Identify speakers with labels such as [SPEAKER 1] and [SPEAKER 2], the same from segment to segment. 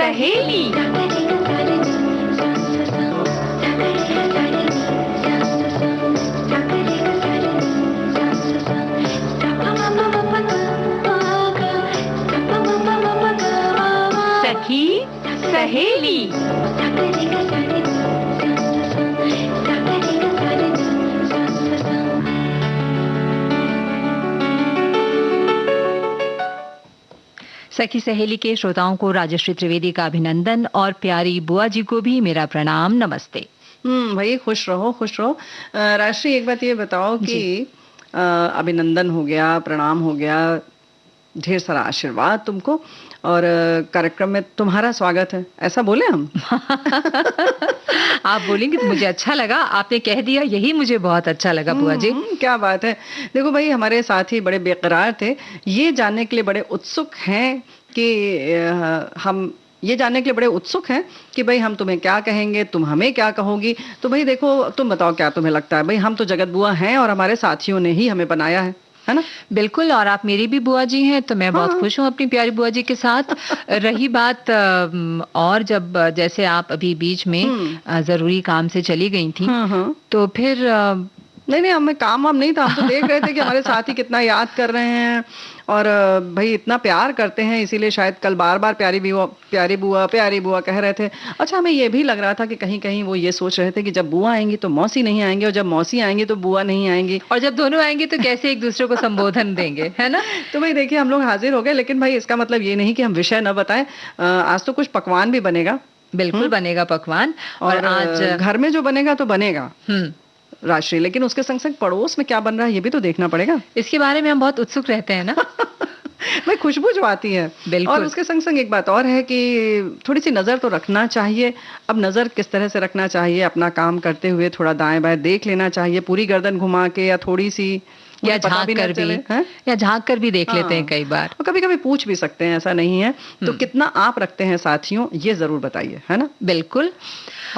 [SPEAKER 1] सहेली। सखी सहेली। सखी सहेली के श्रोताओं को राजश्री त्रिवेदी का अभिनंदन और प्यारी बुआ जी को भी मेरा प्रणाम, नमस्ते।
[SPEAKER 2] भाई खुश रहो खुश रहो। राजश्री, एक बात ये बताओ कि अभिनंदन हो गया, प्रणाम हो गया, ढेर सारा आशीर्वाद तुमको, और कार्यक्रम में तुम्हारा स्वागत है, ऐसा बोले हम?
[SPEAKER 1] आप बोलेंगे तो मुझे अच्छा लगा, आपने कह दिया यही मुझे बहुत अच्छा लगा बुआ जी।
[SPEAKER 2] क्या बात है। देखो भाई, हमारे साथी बड़े बेकरार थे, ये जानने के लिए बड़े उत्सुक हैं कि हम ये जानने के लिए बड़े उत्सुक हैं कि भाई हम तुम्हें क्या कहेंगे, तुम हमें क्या कहोगी। तो भाई देखो, तुम बताओ क्या तुम्हें लगता है। भाई हम तो जगत बुआ हैं और हमारे साथियों ने ही हमें बनाया है ना?
[SPEAKER 1] बिल्कुल, और आप मेरी भी बुआ जी हैं, तो मैं बहुत खुश हूँ अपनी प्यारी बुआ जी के साथ। रही बात और जब जैसे आप अभी बीच में जरूरी काम से चली गई थी, तो फिर
[SPEAKER 2] नहीं, हमें काम वाम नहीं था, हम तो देख रहे थे कि हमारे साथी कितना याद कर रहे हैं और भाई इतना प्यार करते हैं, इसीलिए शायद कल बार बार प्यारी बुआ कह रहे थे। अच्छा, हमें ये भी लग रहा था कि कहीं कहीं वो ये सोच रहे थे कि जब बुआ आएंगी तो मौसी नहीं आएंगे, और जब मौसी आएंगी तो बुआ नहीं आएंगी,
[SPEAKER 1] और जब दोनों आएंगे तो कैसे एक दूसरे को संबोधन देंगे, है ना?
[SPEAKER 2] तो भाई देखिए, हम लोग हाजिर हो गए, लेकिन भाई इसका मतलब ये नहीं कि हम विषय न बताएं। आज तो कुछ पकवान भी बनेगा।
[SPEAKER 1] बिल्कुल बनेगा पकवान,
[SPEAKER 2] और आज घर में जो बनेगा तो बनेगा राशि, लेकिन उसके संग संग पड़ोस में क्या बन रहा है ये भी तो देखना पड़ेगा।
[SPEAKER 1] इसके बारे में हम बहुत उत्सुक रहते हैं ना।
[SPEAKER 2] भाई खुशबू जो आती है, और उसके संग संग एक बात और है कि थोड़ी सी नजर तो रखना चाहिए। अब नजर किस तरह से रखना चाहिए? अपना काम करते हुए थोड़ा दाएं बाएं देख लेना चाहिए, पूरी गर्दन घुमा के या थोड़ी सी,
[SPEAKER 1] या झांक कर भी देख लेते हैं कई बार,
[SPEAKER 2] और कभी कभी पूछ भी सकते हैं, ऐसा नहीं है। तो कितना आप रखते हैं साथियों, ये जरूर बताइए, है ना?
[SPEAKER 1] बिल्कुल।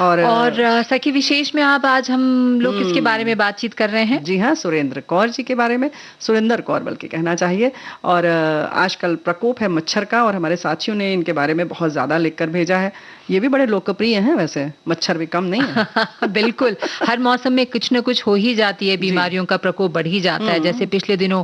[SPEAKER 1] और सखी विशेष में आप आज हम लोग किसके बारे में बातचीत कर रहे हैं?
[SPEAKER 2] जी हाँ, सुरेंद्र कौर जी के बारे में, सुरेंद्र कौर बल्कि कहना चाहिए। और आजकल प्रकोप है मच्छर का, और हमारे साथियों ने इनके बारे में बहुत ज्यादा लिखकर भेजा है। ये भी बड़े लोकप्रिय हैं वैसे, मच्छर भी कम नहीं है।
[SPEAKER 1] बिल्कुल, हर मौसम में कुछ न कुछ हो ही जाती है, बीमारियों का प्रकोप बढ़ ही जाता है। जैसे पिछले दिनों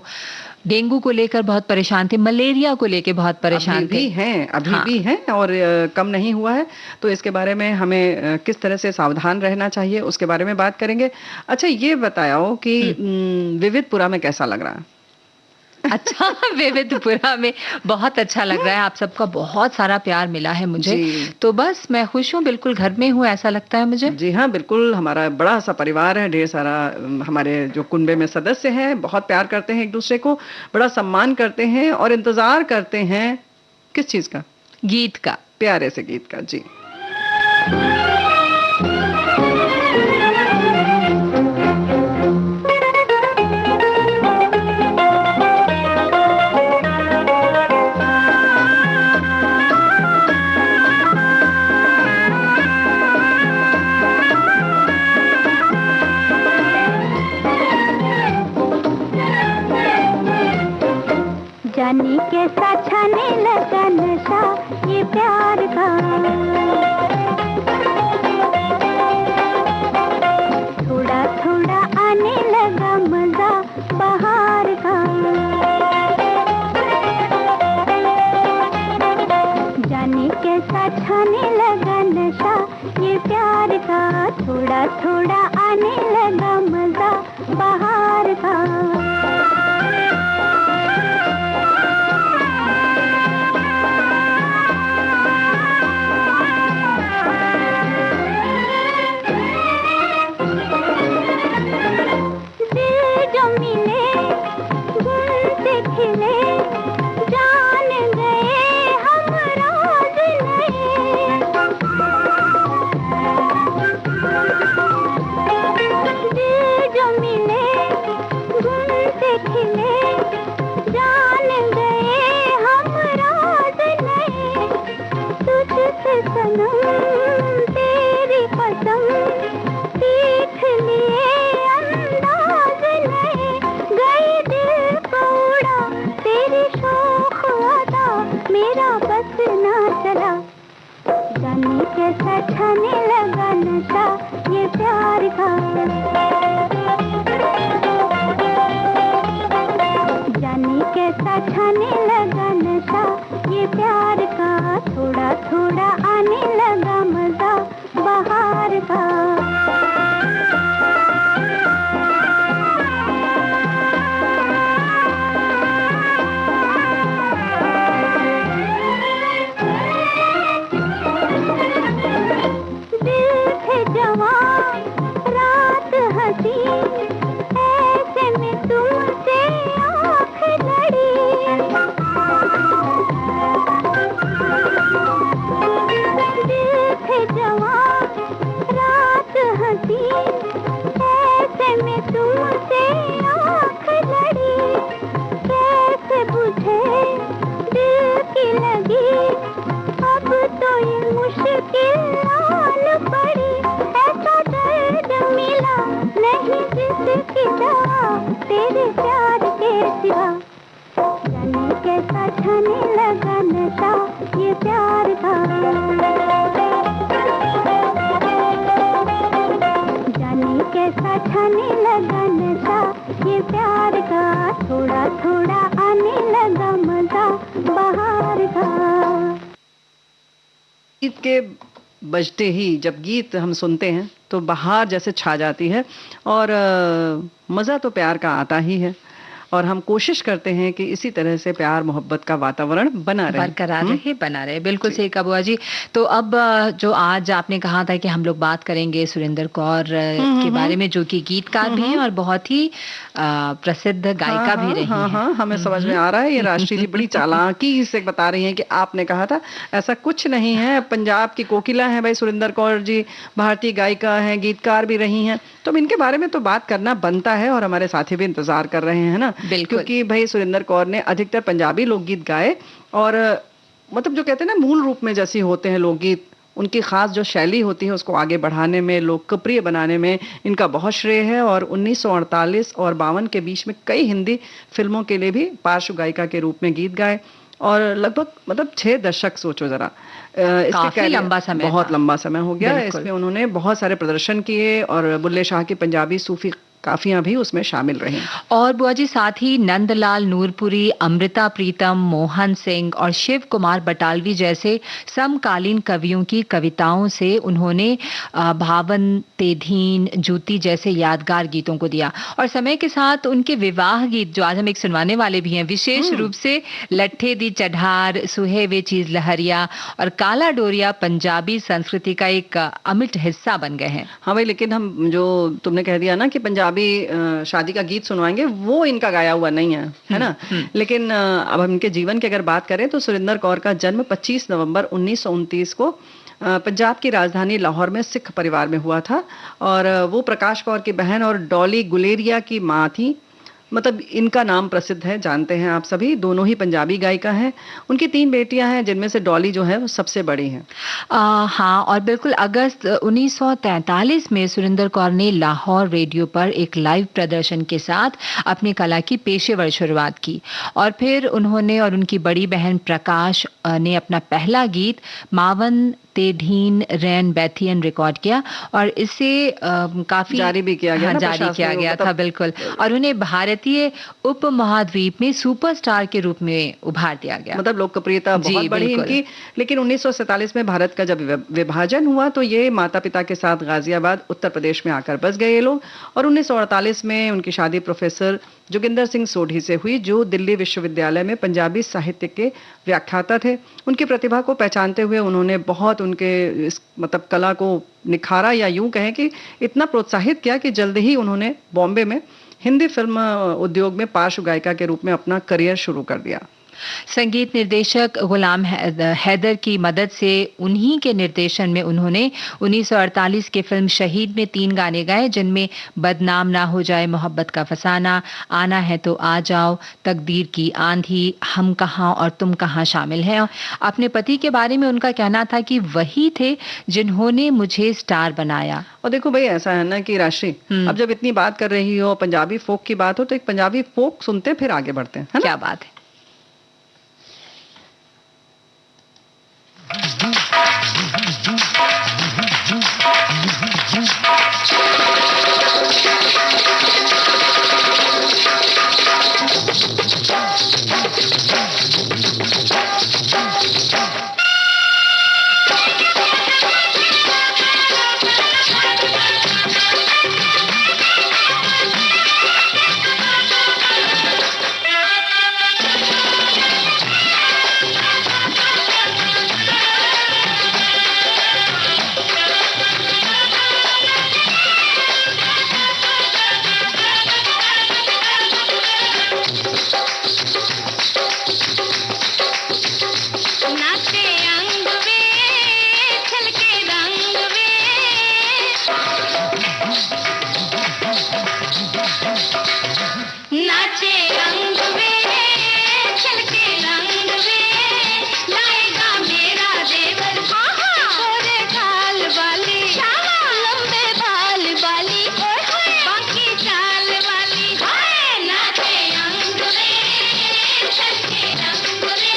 [SPEAKER 1] डेंगू को लेकर बहुत परेशान थे, मलेरिया को लेकर बहुत परेशान थे।
[SPEAKER 2] अभी भी हैं और कम नहीं हुआ है। तो इसके बारे में हमें किस तरह से सावधान रहना चाहिए, उसके बारे में बात करेंगे। अच्छा, ये बताओ कि विविधपुरा में कैसा लग रहा है?
[SPEAKER 1] अच्छा, विविधपुरा में बहुत अच्छा लग रहा है। आप सबका बहुत सारा प्यार मिला है मुझे, तो बस मैं खुश हूँ, बिल्कुल घर में हूँ ऐसा लगता है मुझे।
[SPEAKER 2] जी हाँ, बिल्कुल, हमारा बड़ा सा परिवार है, ढेर सारा हमारे जो कुनबे में सदस्य हैं, बहुत प्यार करते हैं एक दूसरे को, बड़ा सम्मान करते हैं और इंतजार करते हैं किस चीज का?
[SPEAKER 1] गीत का,
[SPEAKER 2] प्यारे से गीत का। जी
[SPEAKER 3] जाने कैसा छाने लगा नशा ये प्यार का, थोड़ा थोड़ा आने लगा मजा बहार का। जाने कैसा छाने लगा नशा ये प्यार का, थोड़ा थोड़ा आने लगा मजा बहार का। छाने लगा नशा ये प्यार का। जाने कैसा छाने लगा नशा ये प्यार का, थोड़ा थोड़ा आने लगा मजा बाहर का। तेरे प्यार के सिवा, जाने कैसा छाने लगा नशा ये प्यार का। जाने कैसा छाने लगा नशा ये प्यार का, थोड़ा थोड़ा आने लगा मजा बाहर का।
[SPEAKER 2] गीत के बजते ही जब गीत हम सुनते हैं तो बहार जैसे छा जाती है और मज़ा तो प्यार का आता ही है, और हम कोशिश करते हैं कि इसी तरह से प्यार मोहब्बत का वातावरण बना रहे,
[SPEAKER 1] बरकरार रहे, बना रहे। बिल्कुल सही कहा बुआ जी। तो अब जो आज आपने कहा था कि हम लोग बात करेंगे सुरेंद्र कौर के बारे में, जो कि गीतकार भी हैं और बहुत ही प्रसिद्ध गायिका भी रही हैं।
[SPEAKER 2] हाँ, हमें समझ में आ रहा है। ये राष्ट्रीय बड़ी चालाकी से बता रही हैं कि आपने कहा था, ऐसा कुछ नहीं है। पंजाब की कोकिला है भाई सुरेंद्र कौर जी, भारतीय गायिका हैं, गीतकार भी रही हैं, तो इनके बारे में तो बात करना बनता है और हमारे साथी भी इंतजार कर रहे हैं ना। क्योंकि भाई सुरेंद्र कौर ने अधिकतर पंजाबी लोकगीत गाए और मतलब जो कहते हैं ना मूल रूप में जैसे होते हैं लोकगीत, उनकी खास जो शैली होती है उसको आगे बढ़ाने में, लोकप्रिय बनाने में इनका बहुत श्रेय है। और 1948 और 52 के बीच में कई हिंदी फिल्मों के लिए भी पार्श्व गायिका के रूप में गीत गाए और लगभग मतलब 6 दशक, सोचो जरा,
[SPEAKER 1] काफी लंबा समय,
[SPEAKER 2] बहुत लंबा समय हो गया। इसमें उन्होंने बहुत सारे प्रदर्शन किए और बुल्ले शाह की पंजाबी सूफी काफियां भी उसमें शामिल रही।
[SPEAKER 1] और बुआ जी साथ ही नंदलाल नूरपुरी, अमृता प्रीतम, मोहन सिंह और शिव कुमार बटालवी जैसे समकालीन कवियों की कविताओं से उन्होंने भावन तेधीन, जूती जैसे यादगार गीतों को दिया। और समय के साथ उनके विवाह गीत, जो आज हम एक सुनवाने वाले भी हैं, विशेष रूप से लट्ठे दी चढ़ार, सुहे वे चीज लहरिया और काला डोरिया पंजाबी संस्कृति का एक अमिट हिस्सा बन गए हैं।
[SPEAKER 2] हाँ भाई, लेकिन हम जो तुमने कह दिया ना कि पंजाबी शादी का गीत सुनवाएंगे, वो इनका गाया हुआ नहीं है ना। लेकिन अब हम इनके जीवन की अगर बात करें तो सुरेंद्र कौर का जन्म 25 नवंबर 1929 को पंजाब की राजधानी लाहौर में सिख परिवार में हुआ था और वो प्रकाश कौर की बहन और डॉली गुलेरिया की माँ थी। मतलब इनका नाम प्रसिद्ध है, जानते हैं आप सभी। दोनों ही पंजाबी गायिका हैं। उनकी 3 बेटियां हैं जिनमें से डॉली जो है वो सबसे बड़ी है।
[SPEAKER 1] हाँ, और बिल्कुल अगस्त 1943 में सुरेंद्र कौर ने लाहौर रेडियो पर एक लाइव प्रदर्शन के साथ अपनी कला की पेशेवर शुरुआत की और फिर उन्होंने और उनकी बड़ी बहन प्रकाश ने अपना पहला गीत मावन तेढीन रैन बैथियन रिकॉर्ड किया और इसे काफी
[SPEAKER 2] जारी भी किया गया,
[SPEAKER 1] जारी किया गया था। बिल्कुल, और उन्हें भारतीय उपमहाद्वीप में सुपरस्टार के रूप में उभार दिया गया।
[SPEAKER 2] मतलब लोकप्रियता बहुत बढ़ी इनकी। लेकिन 1947 में भारत का जब विभाजन हुआ तो ये माता पिता के साथ गाजियाबाद उत्तर प्रदेश में आकर बस गए ये लोग और 1948 में उनकी शादी प्रोफेसर जोगिंदर सिंह सोढ़ी से हुई, जो दिल्ली विश्वविद्यालय में पंजाबी साहित्य के व्याख्याता थे। उनकी प्रतिभा को पहचानते हुए उन्होंने बहुत उनके मतलब कला को निखारा, या यूं कहें कि इतना प्रोत्साहित किया कि जल्द ही उन्होंने बॉम्बे में हिंदी फिल्म उद्योग में पार्श्व गायिका के रूप में अपना करियर शुरू कर दिया।
[SPEAKER 1] संगीत निर्देशक गुलाम हैदर की मदद से उन्हीं के निर्देशन में उन्होंने 1948 के फिल्म शहीद में 3 गाने गाए, जिनमें बदनाम ना हो जाए, मोहब्बत का फसाना, आना है तो आ जाओ, तकदीर की आंधी, हम कहां और तुम कहां शामिल हैं। अपने पति के बारे में उनका कहना था कि वही थे जिन्होंने मुझे स्टार बनाया।
[SPEAKER 2] और देखो भाई, ऐसा है ना कि राशि, अब जब इतनी बात कर रही हो, पंजाबी फोक की बात हो, तो एक पंजाबी फोक सुनते फिर आगे बढ़ते हैं, है ना?
[SPEAKER 1] क्या बात है।
[SPEAKER 3] नाचे रंग में छलके रंग में लाएगा मेरा देवर गोरे गाल वाली लंबे बाल वाली बाकी चाल वाली नाचे रंग में छलके रंग में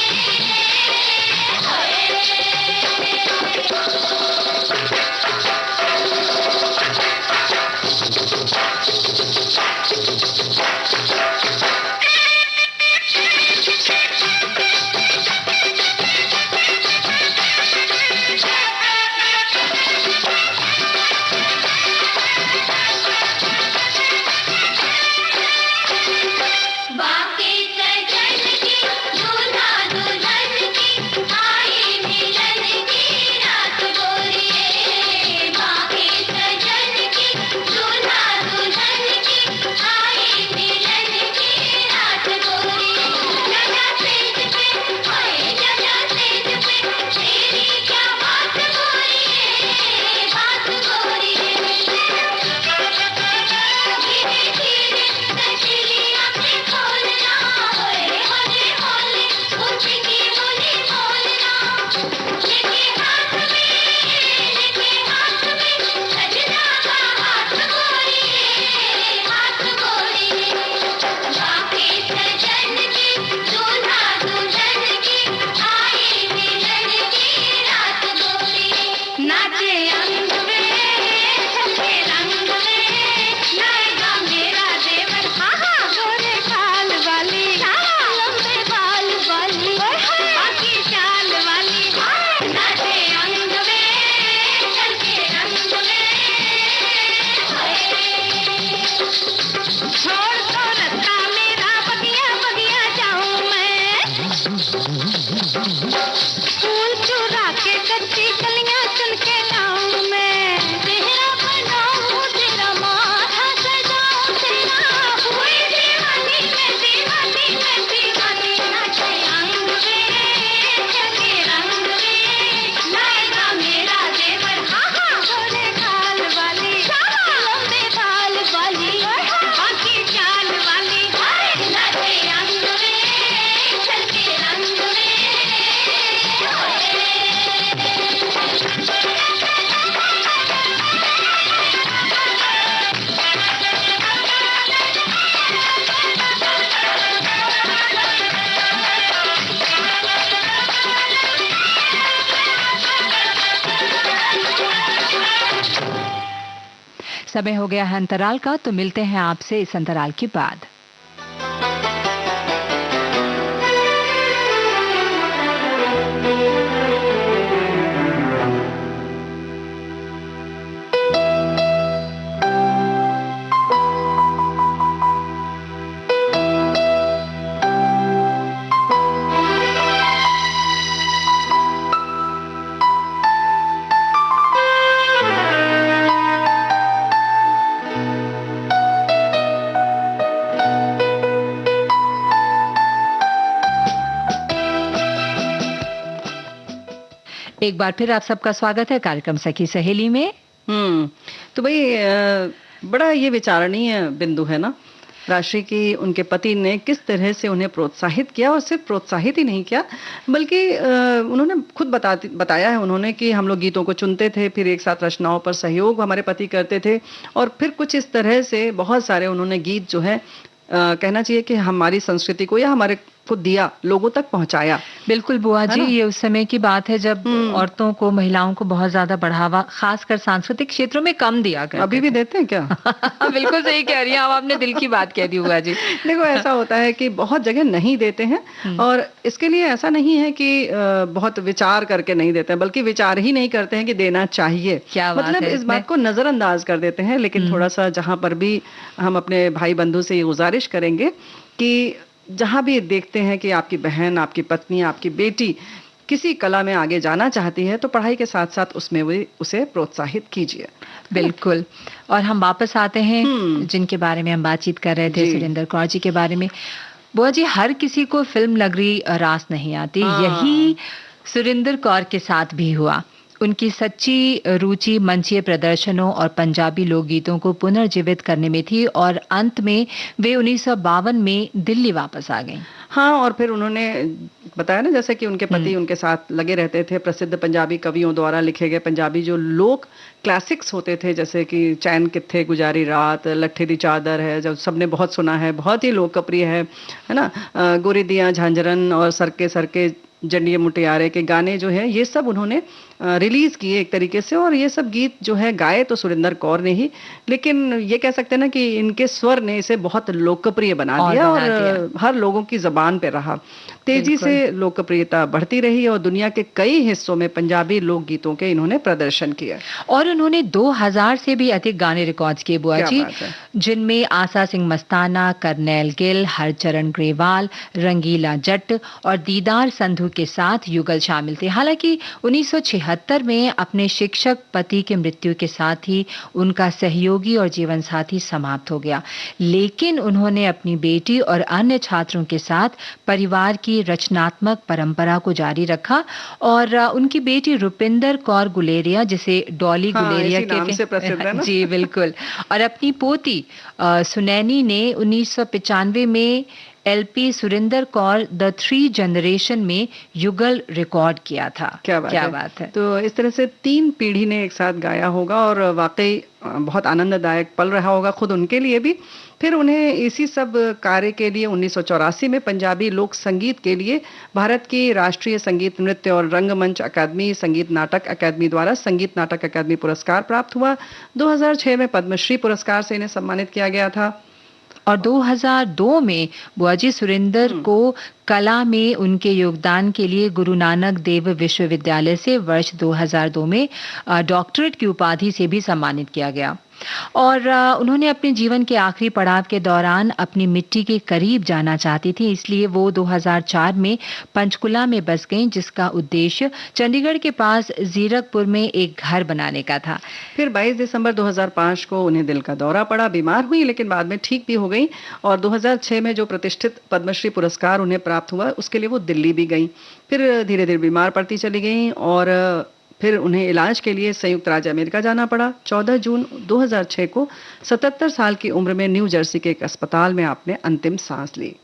[SPEAKER 3] बाकी सजन की दूल्हा दुल्हन की आई मिलन की रात गोरी बाकी सजन की दूल्हा दुल्हन की आई मिलन की रात गोरी जजा सेज पे ओए जजा सेज पे तेरी क्या बात गोरी धीरे धीरे नचली आंखें खोलना होले होले होले ऊंची बोली बोलना लेके हाथ में सजना का हाथ गोरी बाकी सजन की दूल्हा दुल्हन की आई मिलन की रात गोरी नाचे अंग में छलके रंग में लाएगा मेरा देवर गोरे गाल वाली लंबे बाल वाली बाकी चाल वाली नाचे अंग में छलके रंग में छोड़ तो रत्ता मेरा बगिया बगिया जाऊं मैं फूल चुरा के कच्ची कलियां चुन के लाऊं मैं तेरा बनाऊं तेरा माथा सजाऊं तेरा हुई दीवानी मैं दीवानी नाचे अंग में छलके रंग में लाएगा मेरा देवर गोरे गाल वाली लंबे बाल वाली बाकी चाल वाली नाचे अंग में छलके रंग में
[SPEAKER 1] समय हो गया है अंतराल का, तो मिलते हैं आपसे इस अंतराल के बाद। एक बार फिर आप सबका स्वागत है कार्यक्रम सखी सहेली में।
[SPEAKER 2] तो भाई बड़ा ये विचारणीय बिंदु है ना, राशि की उनके पति ने किस तरह से उन्हें प्रोत्साहित किया, और सिर्फ प्रोत्साहित ही नहीं किया बल्कि उन्होंने खुद बताया है उन्होंने कि हम लोग गीतों को चुनते थे, फिर एक साथ रचनाओं पर सहयोग हमारे पति करते थे, और फिर कुछ इस तरह से बहुत सारे उन्होंने गीत जो है कहना चाहिए कि हमारी संस्कृति को या हमारे को दिया, लोगों तक पहुंचाया।
[SPEAKER 1] बिल्कुल बुआ जी, ये उस समय की बात है जब औरतों को, महिलाओं को बहुत ज्यादा बढ़ावा खासकर सांस्कृतिक क्षेत्रों में कम दिया गया।
[SPEAKER 2] अभी भी देते हैं क्या?
[SPEAKER 1] बिल्कुल सही कह रही हैं आप, आपने दिल की बात कह दी बुआ जी।
[SPEAKER 2] देखो ऐसा होता है कि बहुत जगह नहीं देते हैं, और इसके लिए ऐसा नहीं है कि बहुत विचार करके नहीं देते हैं, बल्कि विचार ही नहीं करते हैं कि देना चाहिए।
[SPEAKER 1] क्या
[SPEAKER 2] मतलब इस बात को नजरअंदाज कर देते हैं। लेकिन थोड़ा सा जहां पर भी हम अपने भाई बंधु से ये गुजारिश करेंगे कि जहां भी देखते हैं कि आपकी बहन, आपकी पत्नी, आपकी बेटी किसी कला में आगे जाना चाहती है, तो पढ़ाई के साथ साथ उसमें भी उसे प्रोत्साहित कीजिए।
[SPEAKER 1] बिल्कुल। और हम वापस आते हैं जिनके बारे में हम बातचीत कर रहे थे, सुरेंद्र कौर जी के बारे में। बुआ जी, हर किसी को फिल्म नगरी रास नहीं आती, यही सुरेंद्र कौर के साथ भी हुआ। उनकी सच्ची रुचि मंचीय प्रदर्शनों और पंजाबी लोकगीतों को पुनर्जीवित करने में थी और अंत में वे 1952 में दिल्ली वापस आ गईं।
[SPEAKER 2] हाँ, और फिर उन्होंने बताया ना जैसे कि उनके पति उनके साथ लगे रहते थे। प्रसिद्ध पंजाबी कवियों द्वारा लिखे गए पंजाबी जो लोक क्लासिक्स होते थे, जैसे कि चैन कित्थे गुजारी रात, लट्ठे दी चादर है जो सबने बहुत सुना है, बहुत ही लोकप्रिय है ना। गोरी दियां झांझरन और सरके सरके जंडिये मुटियारे के गाने जो है ये सब उन्होंने रिलीज किए एक तरीके से। और ये सब गीत जो है गाए तो सुरिंदर कौर ने ही, लेकिन ये कह सकते हैं ना कि इनके स्वर ने इसे बहुत लोकप्रिय बना दिया और हर लोगों की जबान पे रहा। तेजी से लोकप्रियता बढ़ती रही और दुनिया के कई हिस्सों में पंजाबी लोकगीतों के इन्होंने प्रदर्शन किया
[SPEAKER 1] और उन्होंने 2000 से भी अधिक गाने रिकॉर्ड किए बुआ जी, जिनमें आसा सिंह मस्ताना, करनैल गिल, हरचरण ग्रेवाल, रंगीला जट्ट और दीदार संधू के साथ युगल शामिल थे। हालांकि 1976 में अपने शिक्षक पति की मृत्यु के साथ ही उनका सहयोगी और जीवन साथी समाप्त हो गया, लेकिन उन्होंने अपनी बेटी और अन्य छात्रों के साथ परिवार की रचनात्मक परंपरा को जारी रखा और उनकी बेटी रुपिंदर कौर गुलेरिया, जिसे डॉली गुलेरिया के
[SPEAKER 2] से प्रसिद्ध है ना?
[SPEAKER 1] जी बिल्कुल, और अपनी पोती सुनैनी ने 1995 में LP Surinder Kaur the 3 generation में युगल रिकॉर्ड किया था।
[SPEAKER 2] क्या बात है। तो इस तरह से 3 पीढ़ी ने एक साथ गाया होगा और वाकई बहुत आनंददायक पल रहा होगा खुद उनके लिए भी। फिर उन्हें इसी सब कार्य के लिए 1984 में पंजाबी लोक संगीत के लिए भारत की राष्ट्रीय संगीत नृत्य और रंगमंच अकादमी, संगीत नाटक अकादमी द्वारा संगीत नाटक अकादमी पुरस्कार प्राप्त हुआ। 2006 में पद्मश्री पुरस्कार से इन्हें सम्मानित किया गया था
[SPEAKER 1] और 2002 में बुआजी सुरिंदर को कला में उनके योगदान के लिए गुरु नानक देव विश्वविद्यालय से वर्ष 2002 में डॉक्टरेट की उपाधि से भी सम्मानित किया गया। और उन्होंने अपने जीवन के आखिरी पड़ाव के दौरान अपनी मिट्टी के करीब जाना चाहती थी, इसलिए वो 2004 में पंचकुला में बस गईं, जिसका उद्देश्य चंडीगढ़ के पास जीरकपुर में एक घर बनाने का था।
[SPEAKER 2] फिर 22 दिसंबर 2005 को उन्हें दिल का दौरा पड़ा, बीमार हुई लेकिन बाद में ठीक भी हो गई और 2006 में जो प्रतिष्ठित पद्मश्री पुरस्कार उन्हें प्राप्त हुआ उसके लिए वो दिल्ली भी गई। फिर धीरे धीरे बीमार पड़ती चली गई और फिर उन्हें इलाज के लिए संयुक्त राज्य अमेरिका जाना पड़ा। 14 जून 2006 को 77 साल की उम्र में न्यू जर्सी के एक अस्पताल में आपने अंतिम सांस ली।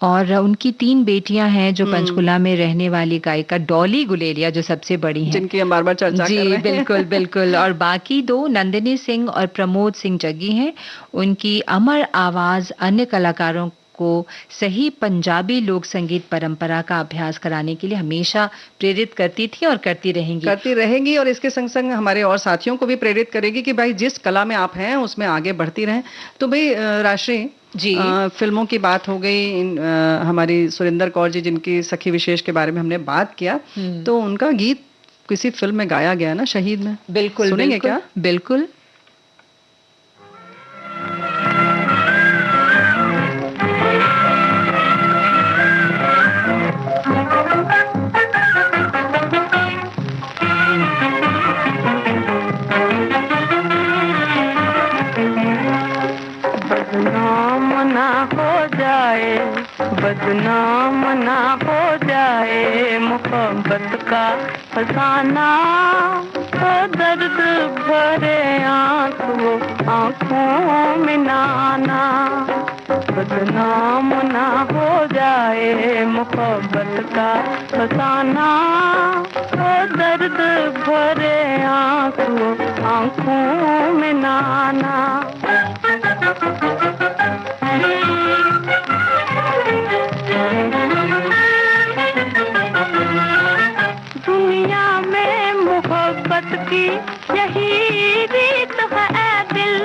[SPEAKER 1] और उनकी 3 बेटियां हैं जो पंचकुला में रहने वाली गायिका डॉली गुलेरिया जो सबसे बड़ी हैं,
[SPEAKER 2] जिनकी हम बार-बार चर्चा कर रहे हैं।
[SPEAKER 1] बिल्कुल बिल्कुल। और बाकी 2 नंदिनी सिंह और प्रमोद सिंह जग्गी हैं। उनकी अमर आवाज अन्य कलाकारों को सही पंजाबी लोक संगीत परंपरा का अभ्यास कराने के लिए हमेशा प्रेरित करती थी और करती रहेंगी
[SPEAKER 2] और इसके संग संग हमारे और साथियों को भी प्रेरित करेगी कि भाई जिस कला में आप हैं उसमें आगे बढ़ती रहें। तो भाई राशि जी, फिल्मों की बात हो गई, हमारी सुरिंदर कौर जी जिनकी सखी विशेष के बारे में हमने बात किया, तो उनका गीत किसी फिल्म में गाया गया ना, शहीद में।
[SPEAKER 1] बिल्कुल
[SPEAKER 2] सुनेंगे क्या?
[SPEAKER 1] बिल्कुल।
[SPEAKER 4] बदनाम ना हो जाए मोहब्बत का फसाना, तो दर्द भरे आंसू आंखों में नाना। बदनाम ना हो जाए मोहब्बत का फसाना, तो दर्द भरे आंसू आंखों में नाना। दुनिया में मोहब्बत की यही रीत है दिल,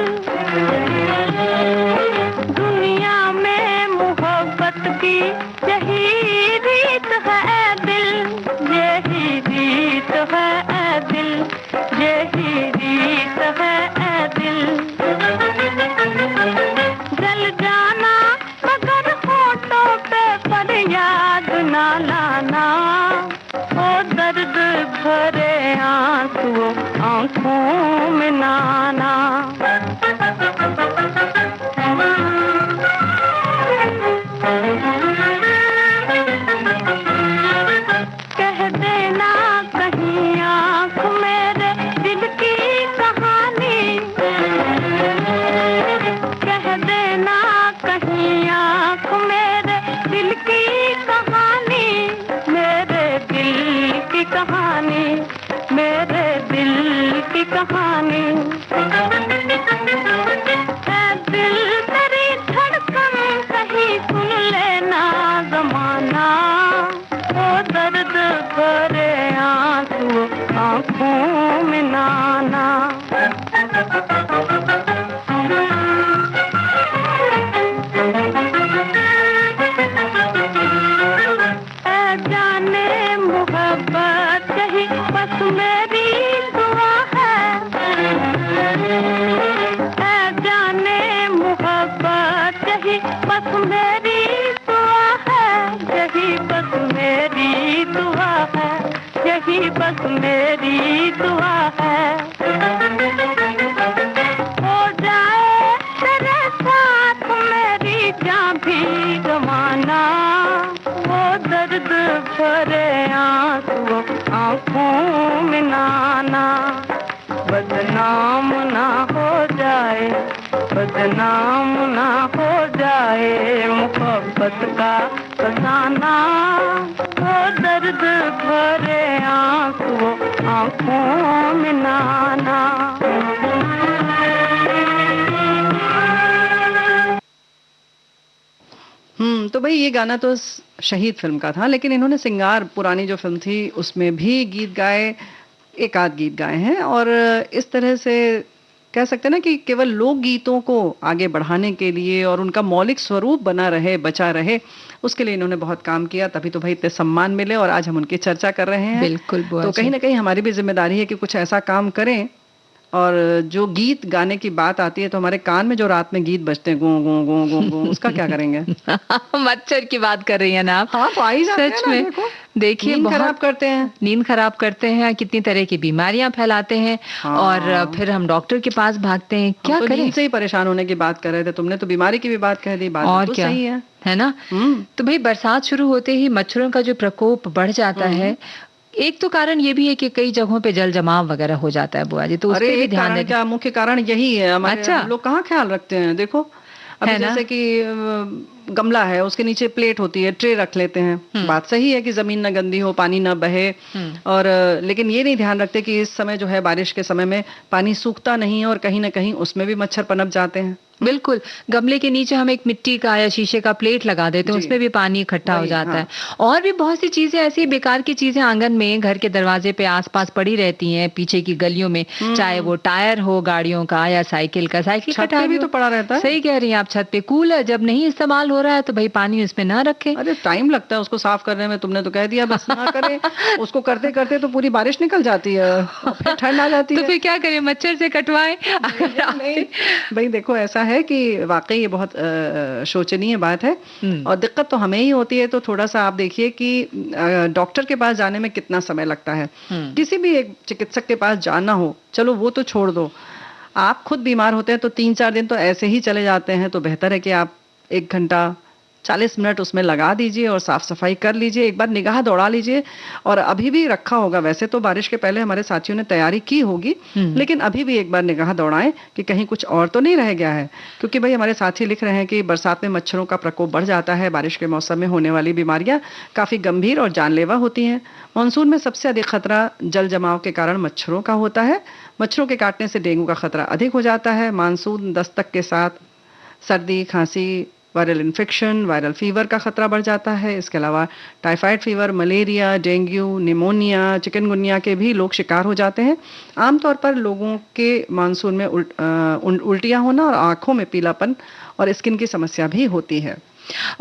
[SPEAKER 4] दुनिया में मोहब्बत की यही रीत है दिल, यही रीत है दिल, यही रीत है दिल। बदनाम ना हो जाए, बदनाम ना हो जाए मोहब्बत का फसाना, वो दर्द भरे आंसू आंखों में नाना।
[SPEAKER 2] तो भाई ये गाना तो शहीद फिल्म का था, लेकिन इन्होंने सिंगार पुरानी जो फिल्म थी उसमें भी गीत गाए, एक आध गीत गाए हैं। और इस तरह से कह सकते हैं ना कि केवल लोक गीतों को आगे बढ़ाने के लिए और उनका मौलिक स्वरूप बना रहे, बचा रहे, उसके लिए इन्होंने बहुत काम किया, तभी तो भाई इतने सम्मान मिले और आज हम उनकी चर्चा कर रहे हैं।
[SPEAKER 1] बिल्कुल बुआ
[SPEAKER 2] तो
[SPEAKER 1] जी।
[SPEAKER 2] कहीं ना कहीं हमारी भी जिम्मेदारी है कि कुछ ऐसा काम करें। और जो गीत गाने की बात आती है तो हमारे कान में जो रात में गीत बजते हैं, गो गो गो गो गो, उसका क्या करेंगे?
[SPEAKER 1] मच्छर की बात कर रही हैं ना आप?
[SPEAKER 2] हाँ, तो आ ही जाते हैं
[SPEAKER 1] सच
[SPEAKER 2] ना,
[SPEAKER 1] में
[SPEAKER 2] देखो।
[SPEAKER 1] देखिए
[SPEAKER 2] नींद
[SPEAKER 1] बहुत
[SPEAKER 2] खराब करते हैं।
[SPEAKER 1] नींद खराब करते हैं, कितनी तरह की बीमारियां फैलाते हैं।
[SPEAKER 2] हाँ।
[SPEAKER 1] और फिर हम डॉक्टर के पास भागते हैं, क्या
[SPEAKER 2] हम तो
[SPEAKER 1] करें?
[SPEAKER 2] नींद से ही परेशान होने की बात कर रहे थे, तुमने तो बीमारी की भी बात कह दी। बात
[SPEAKER 1] और
[SPEAKER 2] तो
[SPEAKER 1] क्या
[SPEAKER 2] सही है
[SPEAKER 1] ना? तो भाई बरसात शुरू होते ही मच्छरों का जो प्रकोप बढ़ जाता है। एक तो कारण ये भी है कि कई जगहों पे जल जमाव वगैरह हो जाता है बुआ जी, तो उस
[SPEAKER 2] अरे
[SPEAKER 1] पे भी
[SPEAKER 2] एक
[SPEAKER 1] ध्यान
[SPEAKER 2] कारण
[SPEAKER 1] देना।
[SPEAKER 2] क्या, मुख्य कारण यही है हमारे।
[SPEAKER 1] अच्छा।
[SPEAKER 2] हम लोग कहाँ ख्याल रखते हैं, देखो अभी
[SPEAKER 1] है ना?
[SPEAKER 2] जैसे कि गमला है, उसके नीचे प्लेट होती है, ट्रे रख लेते हैं। बात सही है कि जमीन ना गंदी हो, पानी ना बहे। और लेकिन ये नहीं ध्यान रखते कि इस समय जो है बारिश के समय में पानी सूखता नहीं है और कहीं ना कहीं उसमें भी मच्छर पनप जाते हैं।
[SPEAKER 1] बिल्कुल, गमले के नीचे हम एक मिट्टी का या शीशे का प्लेट लगा देते हैं,
[SPEAKER 2] जी।
[SPEAKER 1] उसमें भी पानी इकट्ठा हो
[SPEAKER 2] वही,
[SPEAKER 1] जाता
[SPEAKER 2] हाँ।
[SPEAKER 1] है। और भी बहुत सी चीजें ऐसी बेकार की चीजें आंगन में, घर के दरवाजे पे आसपास पड़ी रहती हैं, पीछे की गलियों में, चाहे वो टायर हो गाड़ियों का या साइकिल का, साइकिल का
[SPEAKER 2] छत पे
[SPEAKER 1] टायर
[SPEAKER 2] भी
[SPEAKER 1] हो।
[SPEAKER 2] तो पड़ा रहता है।
[SPEAKER 1] सही कह रही हैं आप, छत पे कूलर जब नहीं इस्तेमाल हो रहा है तो भाई पानी उसमें ना रखें।
[SPEAKER 2] अरे टाइम लगता है उसको साफ करने में, तुमने तो कह दिया बस ना करें। उसको करते करते तो पूरी बारिश निकल जाती है और फिर ठंड आ जाती
[SPEAKER 1] तो
[SPEAKER 2] है।
[SPEAKER 1] फिर क्या करें, मच्छर से कटवाएं?
[SPEAKER 2] नहीं भाई, देखो ऐसा है कि वाकई ये बहुत शोचनीय बात है। और दिक्कत तो हमें ही होती है। तो थोड़ा सा आप देखिए कि डॉक्टर के पास जाने में कितना समय लगता है। किसी भी एक चिकित्सक के पास जाना हो, चलो वो तो छोड़ दो, आप खुद बीमार होते हैं तो 3-4 दिन तो ऐसे ही चले जाते हैं। तो बेहतर है कि आप 1 घंटा 40 मिनट उसमें लगा दीजिए और साफ सफाई कर लीजिए, एक बार निगाह दौड़ा लीजिए। और अभी भी रखा होगा, वैसे तो बारिश के पहले हमारे साथियों ने तैयारी की होगी, लेकिन अभी भी एक बार निगाह दौड़ाएं कि कहीं कुछ और तो नहीं रह गया है। क्योंकि भाई हमारे साथी लिख रहे हैं कि बरसात में मच्छरों का प्रकोप बढ़ जाता है, बारिश के मौसम में होने वाली बीमारियां काफी गंभीर और जानलेवा होती हैं। मानसून में सबसे अधिक खतरा जल जमाव के कारण मच्छरों का होता है। मच्छरों के काटने से डेंगू का खतरा अधिक हो जाता है। मानसून दस्तक के साथ सर्दी, खांसी, वायरल इन्फेक्शन, वायरल फीवर का खतरा बढ़ जाता है। इसके अलावा typhoid fever, malaria, dengue, pneumonia, chikungunya के भी लोग शिकार हो जाते हैं। आमतौर पर लोगों के मानसून में उल्टियां होना और आंखों में पीलापन और स्किन की समस्या भी होती है।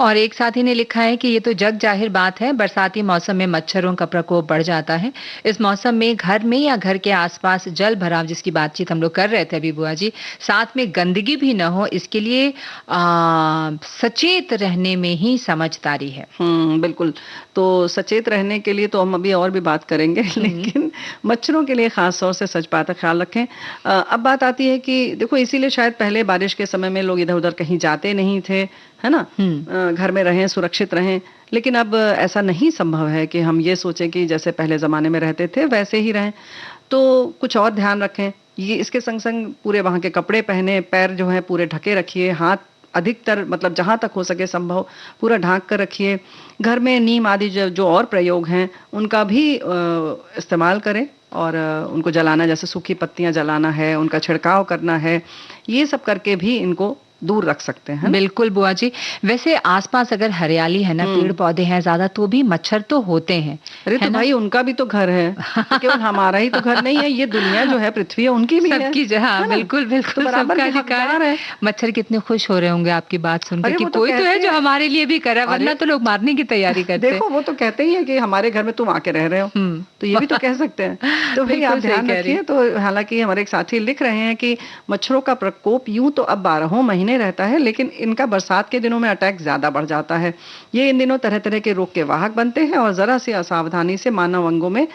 [SPEAKER 1] और एक साथी ने लिखा है कि ये तो जग जाहिर बात है, बरसाती मौसम में मच्छरों का प्रकोप बढ़ जाता है। इस मौसम में घर में या घर के आसपास जल भराव, जिसकी बातचीत हम लोग कर रहे थे अभी बुआ जी, साथ में गंदगी भी न हो, इसके लिए सचेत रहने में ही समझदारी है।
[SPEAKER 2] बिल्कुल। तो सचेत रहने के लिए तो हम अभी और भी बात करेंगे, लेकिन मच्छरों के लिए खास तौर से सच बात का ख्याल रखें। अब बात आती है कि देखो, इसीलिए शायद पहले बारिश के समय में लोग इधर उधर कहीं जाते नहीं थे, है ना, घर में रहें, सुरक्षित रहें। लेकिन अब ऐसा नहीं संभव है कि हम ये सोचें कि जैसे पहले जमाने में रहते थे वैसे ही रहें। तो कुछ और ध्यान रखें। ये इसके संग संग पूरे वहां के कपड़े पहने, पैर जो है पूरे ढके रखिए, हाथ अधिकतर मतलब जहां तक हो सके संभव पूरा ढांक कर रखिए। घर में नीम आदि जो और प्रयोग हैं उनका भी इस्तेमाल करें और उनको जलाना, जैसे सूखी पत्तियां जलाना है, उनका छिड़काव करना है, ये सब करके भी इनको दूर रख सकते हैं।
[SPEAKER 1] बिल्कुल बुआ जी। वैसे आसपास अगर हरियाली है ना, पेड़ पौधे हैं ज्यादा, तो भी मच्छर तो होते हैं।
[SPEAKER 2] अरे तो भाई उनका भी तो घर है, तो केवल हमारा ही तो घर नहीं है, ये दुनिया जो है पृथ्वी है उनकी भी है,
[SPEAKER 1] सबकी जगह। बिल्कुल बिल्कुल,
[SPEAKER 2] तो बराबर
[SPEAKER 1] सबका
[SPEAKER 2] के
[SPEAKER 1] अधिकार
[SPEAKER 2] हकदार
[SPEAKER 1] है।
[SPEAKER 2] है।
[SPEAKER 1] मच्छर कितने खुश हो रहे होंगे आपकी बात सुनकर कि
[SPEAKER 2] वो तो
[SPEAKER 1] कोई तो है
[SPEAKER 2] कहते
[SPEAKER 1] जो
[SPEAKER 2] हैं।
[SPEAKER 1] हमारे लिए भी कर रहा है, वरना तो लोग मारने की तैयारी करते हैं।
[SPEAKER 2] देखो वो तो कहते ही है कि हमारे घर में तुम आके रह रहे हो, तो ये भी तो कह सकते हैं। तो भाई आप
[SPEAKER 1] बिल्कुल सही
[SPEAKER 2] ध्यान
[SPEAKER 1] कह रही
[SPEAKER 2] रखिए। तो हालांकि हमारे एक साथी लिख रहे हैं कि मच्छरों का प्रकोप यूं तो अब 12 महीने रहता है, लेकिन इनका बरसात के दिनों में अटैक ज्यादा बढ़ जाता है। ये इन दिनों तरह तरह के रोग के वाहक बनते हैं और जरा सी असावधानी से मानव अंगों में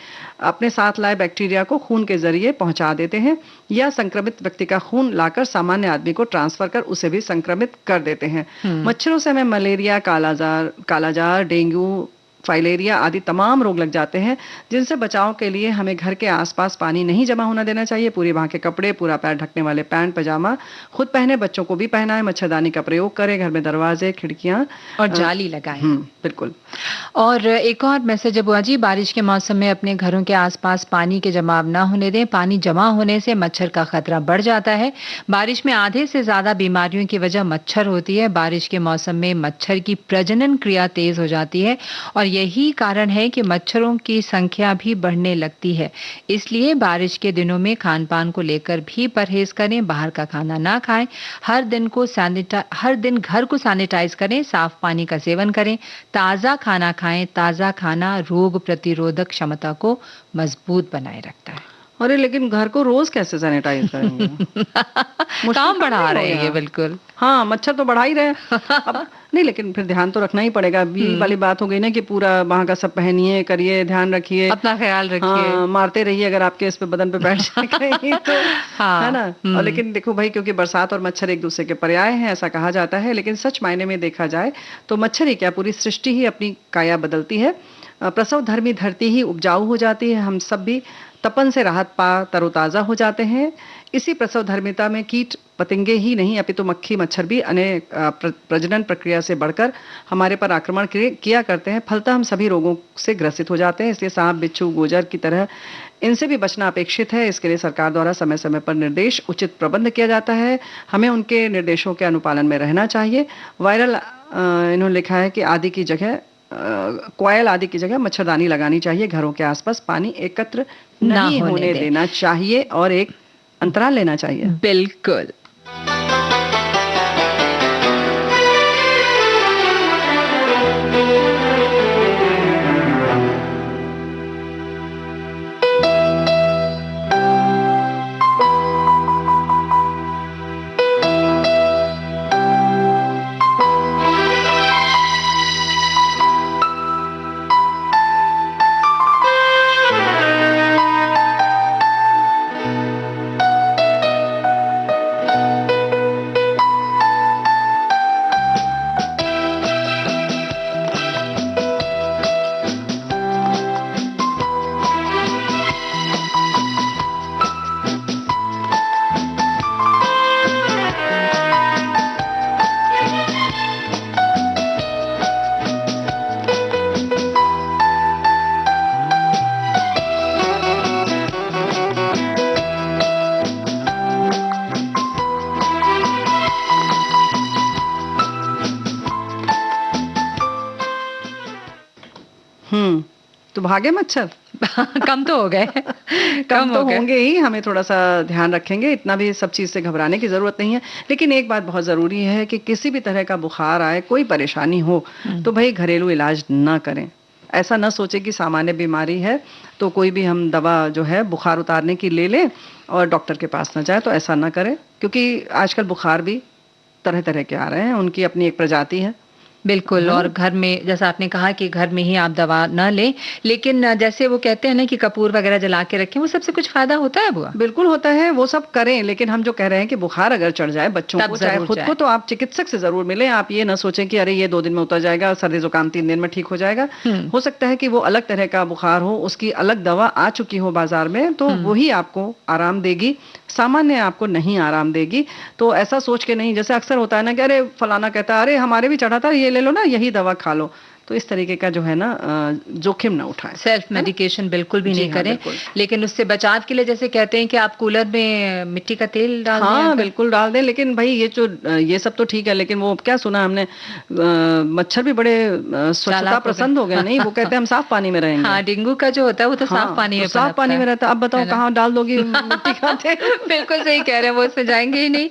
[SPEAKER 2] अपने साथ लाए बैक्टीरिया को खून के जरिए पहुंचा देते हैं, या संक्रमित व्यक्ति का खून लाकर सामान्य आदमी को ट्रांसफर कर उसे भी संक्रमित कर देते हैं। मच्छरों से हमें मलेरिया, कालाजार, डेंगू, फाइलेरिया आदि तमाम रोग लग जाते हैं, जिनसे बचाव के लिए हमें घर के आसपास पानी नहीं जमा होना देना चाहिए। पूरी बांह के कपड़े, पूरा पैर ढकने वाले पैंट पजामा खुद पहने, बच्चों को भी पहनाएं, मच्छरदानी का प्रयोग करें, घर में दरवाजे खिड़कियां
[SPEAKER 1] और जाली लगाएं।
[SPEAKER 2] बिल्कुल।
[SPEAKER 1] और एक और मैसेज है बुआ जी, बारिश के मौसम में अपने घरों के आसपास पानी के जमाव ना होने दें। पानी जमा होने से मच्छर का खतरा बढ़ जाता है। बारिश में आधे से ज्यादा बीमारियों की वजह मच्छर होती है। बारिश के मौसम में मच्छर की प्रजनन क्रिया तेज हो जाती है और यही कारण है कि मच्छरों की संख्या भी बढ़ने लगती है। इसलिए बारिश के दिनों में खान पान को लेकर भी परहेज करें। बाहर का खाना ना खाएं। हर दिन घर को सैनिटाइज करें। साफ पानी का सेवन करें। ताज़ा खाना खाएं। ताज़ा खाना रोग प्रतिरोधक क्षमता को मजबूत बनाए रखता है।
[SPEAKER 2] अरे लेकिन घर को रोज कैसे सैनिटाइज करेंगे?
[SPEAKER 1] काम बढ़ा रहे हैं ये, बिल्कुल।
[SPEAKER 2] हाँ, मच्छर तो बढ़ा ही रहे अब नहीं, लेकिन फिर ध्यान तो रखना ही पड़ेगा। अभी वाली बात हो गई ना कि पूरा वहां का सब पहनिए, करिए, ध्यान रखिए,
[SPEAKER 1] अपना ख्याल रखिए।
[SPEAKER 2] हाँ, मारते रहिए अगर आपके इस पे बदन पे बैठ जाए तो
[SPEAKER 1] हाँ,
[SPEAKER 2] है ना। और लेकिन देखो भाई, क्योंकि बरसात और मच्छर एक दूसरे के पर्याय हैं ऐसा कहा जाता है, लेकिन सच मायने में देखा जाए तो मच्छर ही क्या, पूरी सृष्टि ही अपनी काया बदलती है। प्रसव धर्मी धरती ही उपजाऊ हो जाती है। हम सब भी तपन से राहत पा तरोताजा हो जाते हैं। इसी प्रसव धर्मिता में कीट पतंगे ही नहीं अपितु मक्खी मच्छर भी अनेक प्रजनन प्रक्रिया से बढ़कर हमारे पर आक्रमण किया करते हैं। फलतः हम सभी रोगों से ग्रसित हो जाते हैं। इसलिए सांप, बिच्छू, गोजर की तरह इनसे भी बचना अपेक्षित है। इसके लिए सरकार द्वारा समय समय पर निर्देश उचित प्रबंध किया जाता है। हमें उनके निर्देशों के अनुपालन में रहना चाहिए। वायरल इन्होंने लिखा है कि आदि की जगह कोयल आदि की जगह मच्छरदानी लगानी चाहिए। घरों के आसपास पानी एकत्र नहीं होने देना चाहिए और एक अंतराल लेना चाहिए।
[SPEAKER 1] बिल्कुल।
[SPEAKER 2] तो भागे मच्छर
[SPEAKER 1] कम तो हो गए।
[SPEAKER 2] कम तो होंगे ही। हमें थोड़ा सा ध्यान रखेंगे। इतना भी सब चीज से घबराने की जरूरत नहीं है। लेकिन एक बात बहुत जरूरी है कि किसी भी तरह का बुखार आए, कोई परेशानी हो तो भाई घरेलू इलाज ना करें। ऐसा ना सोचे कि सामान्य बीमारी है तो कोई भी हम दवा जो है बुखार उतारने की ले लें और डॉक्टर के पास ना जाए। तो ऐसा ना करें, क्योंकि आजकल बुखार भी तरह तरह के आ रहे हैं। उनकी अपनी एक प्रजाति है।
[SPEAKER 1] बिल्कुल। और घर में, जैसा आपने कहा कि घर में ही आप दवा न लें, लेकिन जैसे वो कहते हैं ना कि कपूर वगैरह जला के रखें, वो सबसे कुछ फायदा होता है बुआ?
[SPEAKER 2] बिल्कुल होता है, वो सब करें। लेकिन हम जो कह रहे हैं कि बुखार अगर चढ़ जाए बच्चों को चाहे खुद को, तो आप चिकित्सक से जरूर मिलें। आप ये ना सोचें कि अरे ये 2 दिन में उतर जाएगा, सर्दी जुकाम 3 दिन में ठीक हो जाएगा। हो सकता है कि वो अलग तरह का बुखार हो, उसकी अलग दवा आ चुकी हो बाजार में, तो वही आपको आराम देगी, सामान्य आपको नहीं आराम देगी। तो ऐसा सोच के नहीं, जैसे अक्सर होता है ना कि अरे फलाना कहता है अरे हमारे भी चढ़ा था, ये ले लो ना, यही दवा खा लो। तो इस तरीके का जो है ना जोखिम ना उठाएं।
[SPEAKER 1] सेल्फ मेडिकेशन बिल्कुल भी नहीं करें। लेकिन उससे बचाव के लिए जैसे कहते हैं कि आप कूलर में मिट्टी का तेल डाल दें।
[SPEAKER 2] हाँ बिल्कुल डाल दें। लेकिन भाई ये सब तो ठीक है, लेकिन वो क्या सुना हमने, मच्छर भी बड़े स्वच्छता पसंद हो गए। नहीं, वो कहते हैं हम साफ पानी में रहेंगे।
[SPEAKER 1] हाँ, डेंगू का जो होता है वो तो साफ पानी में,
[SPEAKER 2] साफ पानी में रहता है। अब बताओ कहाँ डाल दोगी मिट्टी का तेल?
[SPEAKER 1] बिल्कुल सही कह रहे हैं, वो उसमें जाएंगे ही नहीं।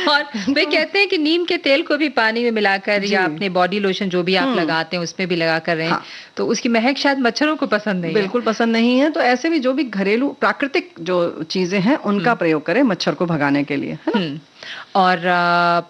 [SPEAKER 1] और वे कहते हैं कि नीम के तेल को भी पानी में मिलाकर या अपने बॉडी लोशन जो भी आप लगाते हैं उसमें भी लगा कर रहे हैं। तो उसकी महक शायद मच्छरों को पसंद नहीं है।
[SPEAKER 2] बिल्कुल पसंद नहीं है। तो ऐसे भी जो भी घरेलू प्राकृतिक जो चीजें हैं उनका प्रयोग करें मच्छर को भगाने के लिए।
[SPEAKER 1] और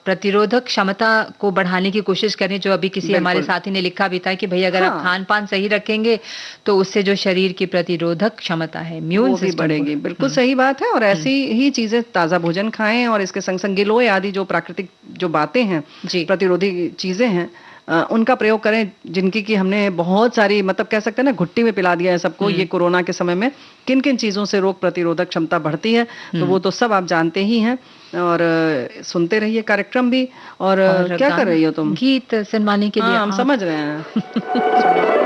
[SPEAKER 1] प्रतिरोधक क्षमता को बढ़ाने की कोशिश करें। जो अभी किसी हमारे साथी ने लिखा भी था कि भाई अगर आप खान पान सही रखेंगे तो उससे जो शरीर की प्रतिरोधक क्षमता है, इम्यून सिस्टम बढ़ेगी।
[SPEAKER 2] बिल्कुल सही बात है। और ऐसी ही चीजें, ताजा भोजन खाएं और इसके संग संग गिलोय आदि जो प्राकृतिक जो बातें हैं, प्रतिरोधी चीजें हैं, उनका प्रयोग करें, जिनकी कि हमने बहुत सारी मतलब कह सकते हैं ना घुट्टी में पिला दिया है सबको ये कोरोना के समय में। किन किन चीज़ों से रोग प्रतिरोधक क्षमता बढ़ती है तो वो तो सब आप जानते ही हैं। और सुनते रहिए कार्यक्रम भी। और क्या कर रही हो तुम?
[SPEAKER 1] गीत सुनवाने के लिए।
[SPEAKER 2] हाँ, हम समझ रहे हैं।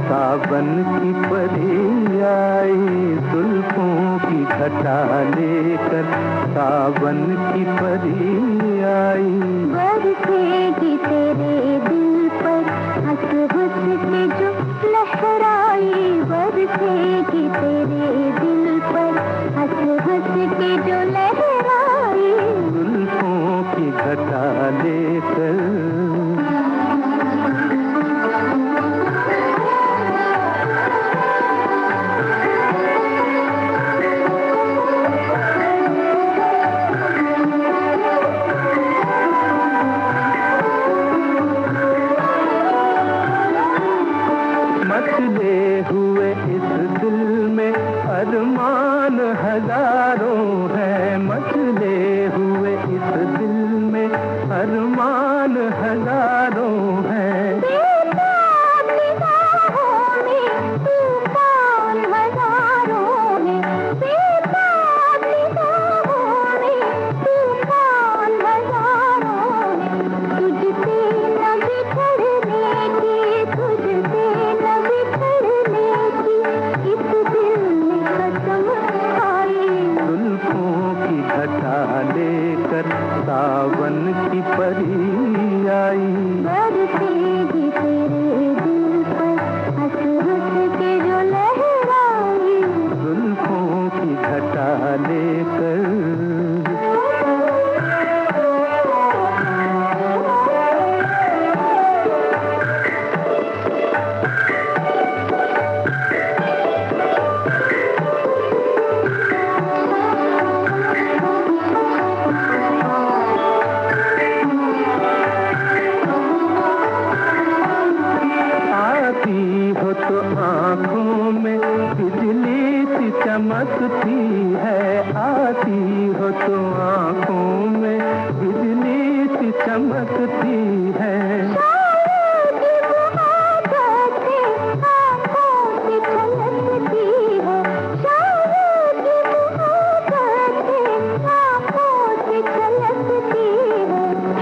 [SPEAKER 5] सावन की परी आई, जुल्फों की घटा लेकर सावन की परी आई।
[SPEAKER 3] बरसेगी तेरे दिल पर हंस हंस के जो लहराई, बरसेगी तेरे दिल पर हंस हंस के जो लहराई।
[SPEAKER 5] जुल्फों की घटा लेकर अरमान हजारों है, मचले हुए इस दिल में अरमान हजारों है। बेताब निगाहों में तूफान हजारों है, बेताब निगाहों में तूफान हजारों है। तुझसे न बिछड़ने की, तुझसे न बिछड़ने की इस दिल में कसम खाई। जुल्फों की घटा लेकर सावन की परी आई।
[SPEAKER 3] बरसेगी तेरे दिल पर हंस हंस के जो लहराई।
[SPEAKER 5] जुल्फों की घटा लेकर आँखों में बिजली सी चमकती है, आती हो तो आँखों में बिजली सी चमकती है।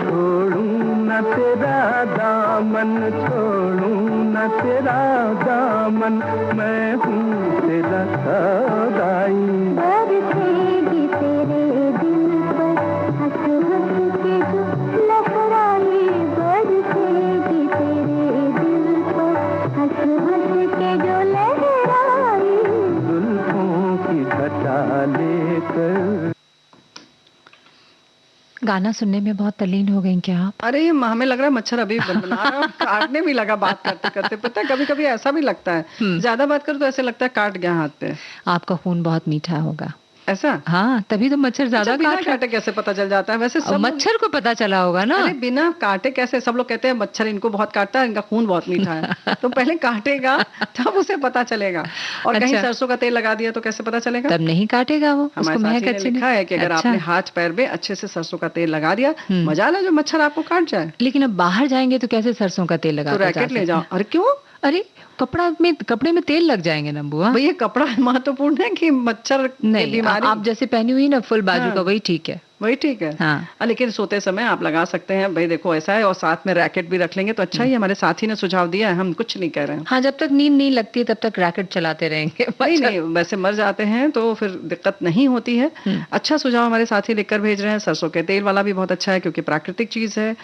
[SPEAKER 5] छोड़ूं न तेरा दामन, छोड़ूं न तेरा दामन, मैं हूँ तेरा सौदाई।
[SPEAKER 3] बरसेगी तेरे दिल पर हंस हंस के जो लहराई। बरसेगी तेरे दिल पर हंस हंस के जो लहराई।
[SPEAKER 5] जुल्फों की घटा लेकर।
[SPEAKER 1] गाना सुनने में बहुत तल्लीन हो गई क्या आप?
[SPEAKER 2] अरे हमें लग रहा है मच्छर अभी बना रहा, काटने भी लगा बात करते करते। पता है कभी कभी ऐसा भी लगता है, ज्यादा बात करो तो ऐसे लगता है काट गया हाथ पे।
[SPEAKER 1] आपका खून बहुत मीठा होगा।
[SPEAKER 2] ऐसा?
[SPEAKER 1] हाँ, तभी तो मच्छर ज्यादा
[SPEAKER 2] बिना
[SPEAKER 1] काट रहा है।
[SPEAKER 2] काटे कैसे पता चल जाता है? वैसे सब
[SPEAKER 1] मच्छर को पता चला होगा ना।
[SPEAKER 2] अरे बिना काटे कैसे? सब लोग कहते हैं मच्छर इनको बहुत काटता है, इनका खून बहुत मीठा है। तो पहले काटेगा तब उसे पता चलेगा। और कहीं सरसों का तेल लगा दिया तो कैसे पता चलेगा?
[SPEAKER 1] तब नहीं काटेगा वो।
[SPEAKER 2] हमारे साथी ने लिखा है कि अगर आपने हाथ पैर में अच्छे से सरसों का तेल लगा दिया, मजाल है जो मच्छर आपको काट जाए।
[SPEAKER 1] लेकिन अब बाहर जाएंगे तो कैसे सरसों का तेल लगा?
[SPEAKER 2] तो रैकेट ले जाओ। अरे क्यों?
[SPEAKER 1] अरे कपड़े में तेल लग जाएंगे ना बुआ।
[SPEAKER 2] भैया कपड़ा महत्वपूर्ण है कि मच्छर
[SPEAKER 1] नहीं?
[SPEAKER 2] बीमारी?
[SPEAKER 1] आप जैसे पहनी हुई ना फुल बाजू का, वही ठीक है।
[SPEAKER 2] वही ठीक है।
[SPEAKER 1] हाँ।
[SPEAKER 2] लेकिन सोते समय आप लगा सकते हैं भाई, देखो ऐसा है। और साथ में रैकेट भी रख लेंगे तो अच्छा ही। हमारे साथी ने सुझाव दिया है, हम कुछ नहीं कह रहे हैं।
[SPEAKER 1] हाँ, जब तक नींद नहीं लगती तब तक रैकेट चलाते रहेंगे।
[SPEAKER 2] भाई नहीं, वैसे मर जाते हैं तो फिर दिक्कत नहीं होती है। अच्छा सुझाव हमारे साथी लिखकर भेज रहे हैं। सरसों के तेल वाला भी बहुत अच्छा है क्योंकि प्राकृतिक चीज है।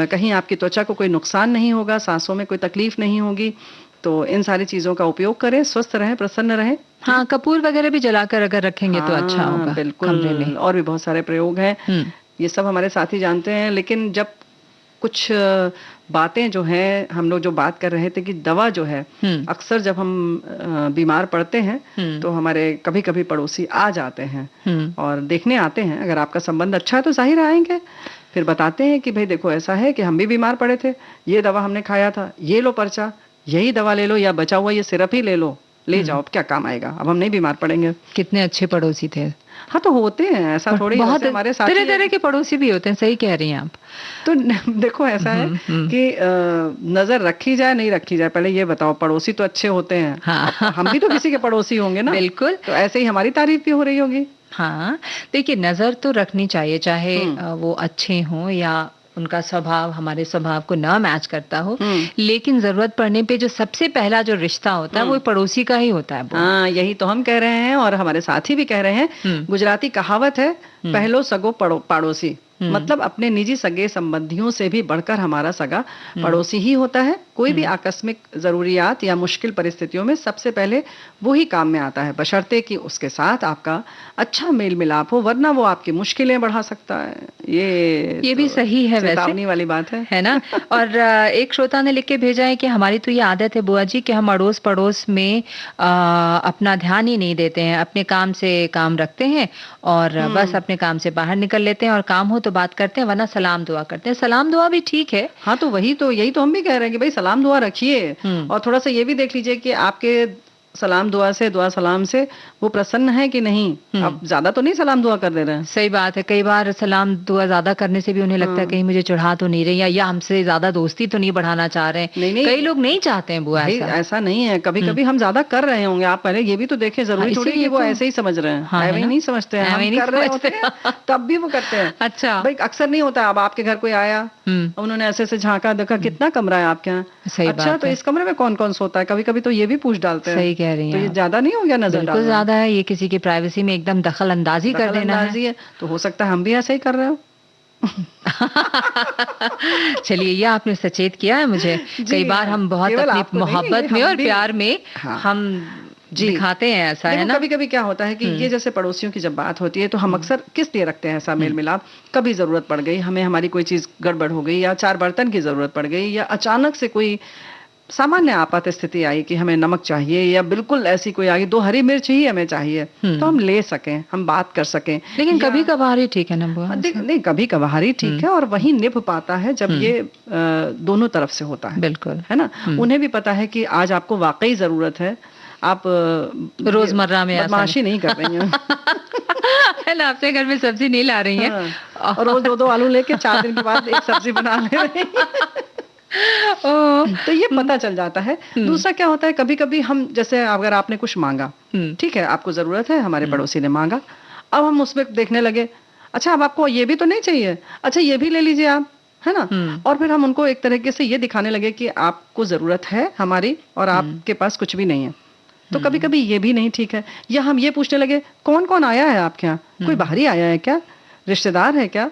[SPEAKER 2] कहीं आपकी त्वचा को कोई नुकसान नहीं होगा, सांसों में कोई तकलीफ नहीं होगी। तो इन सारी चीजों का उपयोग करें, स्वस्थ रहें, प्रसन्न रहें।
[SPEAKER 1] हाँ, कपूर वगैरह भी जलाकर अगर रखेंगे तो अच्छा होगा।
[SPEAKER 2] बिल्कुल। और भी बहुत सारे प्रयोग हैं, ये सब हमारे साथी जानते हैं। लेकिन जब कुछ बातें जो हैं, हम लोग जो बात कर रहे थे कि दवा जो है, अक्सर जब हम बीमार पड़ते हैं तो हमारे कभी कभी पड़ोसी आ जाते हैं और देखने आते हैं। अगर आपका संबंध अच्छा है तो जाहिर आएंगे, फिर बताते हैं कि भाई देखो ऐसा है कि हम भी बीमार पड़े थे, ये दवा हमने खाया था, ये लो पर्चा, यही दवा ले लो, या बचा हुआ ये सिरप ही ले लो, ले जाओ, अब क्या काम आएगा, अब हम नहीं बीमार पड़ेंगे।
[SPEAKER 1] कितने अच्छे पड़ोसी थे।
[SPEAKER 2] हाँ तो होते हैं, ऐसा थोड़ी
[SPEAKER 1] बहुत
[SPEAKER 2] हमारे साथ
[SPEAKER 1] तरह तरह के पड़ोसी भी होते हैं, सही कह रही हैं आप।
[SPEAKER 2] तो देखो ऐसा है कि नजर रखी जाए नहीं रखी जाए, पहले ये बताओ, पड़ोसी तो अच्छे होते हैं।
[SPEAKER 1] हाँ।
[SPEAKER 2] हम भी तो किसी के पड़ोसी होंगे ना।
[SPEAKER 1] बिल्कुल।
[SPEAKER 2] तो ऐसे ही हमारी तारीफ भी हो रही होगी।
[SPEAKER 1] हाँ, देखिए नजर तो रखनी चाहिए, चाहे वो अच्छे हों या उनका स्वभाव हमारे स्वभाव को ना मैच करता हो, लेकिन जरूरत पड़ने पे जो सबसे पहला जो रिश्ता होता है वो पड़ोसी का ही होता है।
[SPEAKER 2] हाँ, यही तो हम कह रहे हैं और हमारे साथी भी कह रहे हैं। गुजराती कहावत है, पहलो सगो पड़ोसी, मतलब अपने निजी सगे संबंधियों से भी बढ़कर हमारा सगा पड़ोसी ही होता है। कोई भी आकस्मिक जरूरियात या मुश्किल परिस्थितियों में सबसे पहले वो ही काम में आता है, बशर्ते कि उसके साथ आपका अच्छा मेल मिलाप हो, वरना वो आपकी मुश्किलें बढ़ा सकता है। ये
[SPEAKER 1] भी सही है,
[SPEAKER 2] चेतावनी वाली बात
[SPEAKER 1] है ना। और एक श्रोता ने लिख के भेजा है कि हमारी तो ये आदत है बुआ जी कि हम अड़ोस पड़ोस में अपना ध्यान ही नहीं देते हैं, अपने काम से काम रखते हैं और बस अपने काम से बाहर निकल लेते हैं, और काम हो तो बात करते हैं, वरना सलाम दुआ करते हैं। सलाम दुआ भी ठीक है।
[SPEAKER 2] हाँ तो वही तो, यही तो हम भी कह रहे हैं कि भाई सलाम दुआ रखिए, और थोड़ा सा ये भी देख लीजिए कि आपके सलाम दुआ से, दुआ सलाम से वो प्रसन्न है कि नहीं। अब ज्यादा तो नहीं सलाम दुआ कर दे रहे हैं।
[SPEAKER 1] सही बात है। कई बार सलाम दुआ ज्यादा करने से भी उन्हें लगता है कहीं मुझे चढ़ा तो नहीं रही, या हमसे ज्यादा दोस्ती तो नहीं बढ़ाना चाह रहे हैं।
[SPEAKER 2] नहीं,
[SPEAKER 1] कई लोग नहीं चाहते हैं बुआ
[SPEAKER 2] ऐसा नहीं है। कभी कभी हम ज्यादा कर रहे होंगे, आप पहले ये भी तो देखें, जरूरी थोड़ी कि वो ऐसे ही समझ रहे हैं। हाँ, नहीं समझते हैं, हम कर रहे होते हैं तब भी वो करते हैं।
[SPEAKER 1] अच्छा
[SPEAKER 2] भाई अक्सर नहीं होता। अब आपके घर कोई आया, उन्होंने ऐसे ऐसे झांका, देखा कितना कमरा है आपके यहाँ, अच्छा तो इस कमरे में कौन कौन सोता है, कभी कभी तो ये भी पूछ डालते हैं।
[SPEAKER 1] सही कह रही हैं।
[SPEAKER 2] तो ये ज्यादा नहीं हो गया नजर डालना?
[SPEAKER 1] बिल्कुल ज्यादा है, ये किसी की प्राइवेसी में एकदम दखल अंदाजी कर देना है।
[SPEAKER 2] तो हो सकता है हम भी ऐसे ही कर रहे हो।
[SPEAKER 1] चलिए, ये आपने सचेत किया है मुझे। कई बार हम बहुत अपनी मोहब्बत में और प्यार में हम दिखाते हैं ऐसा, है ना।
[SPEAKER 2] कभी कभी क्या होता है कि ये जैसे पड़ोसियों की जब बात होती है तो हम अक्सर किस लिए रखते हैं ऐसा मेल मिलाप। कभी जरूरत पड़ गई हमें, हमारी कोई चीज गड़बड़ हो गई, या 4 बर्तन की जरूरत पड़ गई, या अचानक से कोई सामान्य आपात स्थिति आई कि हमें नमक चाहिए, या बिल्कुल ऐसी कोई आई 2 हरी मिर्च ही हमें चाहिए, तो हम ले सकें, हम बात कर सकें।
[SPEAKER 1] लेकिन कभी कभार ही ठीक है ना बुआ।
[SPEAKER 2] नहीं, कभी कभार ही ठीक है, और वही निभ पाता है जब ये दोनों तरफ से होता है।
[SPEAKER 1] बिल्कुल,
[SPEAKER 2] है ना। उन्हें भी पता है कि आज आपको वाकई जरूरत है, आप
[SPEAKER 1] रोजमर्रा में
[SPEAKER 2] बदमाशी नहीं कर रही हैं।
[SPEAKER 1] है ना, अपने घर में सब्जी नहीं ला रही हैं,
[SPEAKER 2] और रोज 2-2 आलू लेके 4 दिन के बाद एक सब्जी बना ले रही हैं। तो ये पता चल जाता है। दूसरा क्या होता है, कभी कभी हम, जैसे अगर आपने कुछ मांगा, ठीक है, आपको जरूरत है, हमारे पड़ोसी ने मांगा, अब हम उसमें देखने लगे, अच्छा अब आपको ये भी तो नहीं चाहिए, अच्छा ये भी ले लीजिए आप, है ना। और फिर हम उनको एक तरीके से ये दिखाने लगे कि आपको जरूरत है हमारी और आपके पास कुछ भी नहीं है। तो कभी कभी ये भी नहीं ठीक है। या हम ये पूछने लगे, कौन कौन आया है आपके यहाँ, कोई बाहरी आया है क्या, रिश्तेदार है क्या,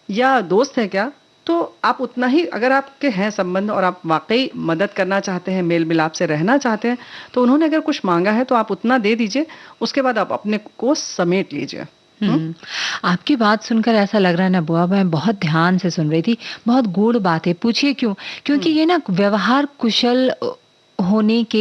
[SPEAKER 2] या दोस्त है क्या। तो आप उतना ही, अगर आपके हैं संबंध और आप वाकई मदद करना चाहते हैं, मेल मिलाप से रहना चाहते हैं, तो उन्होंने अगर कुछ मांगा है तो आप उतना दे दीजिए, उसके बाद आप अपने को समेट लीजिए।
[SPEAKER 1] आपकी बात सुनकर ऐसा लग रहा है ना बुआ, मैं बहुत ध्यान से सुन रही थी, बहुत गूढ़ बात है। पूछिए क्यों? क्योंकि ये ना व्यवहार कुशल होने के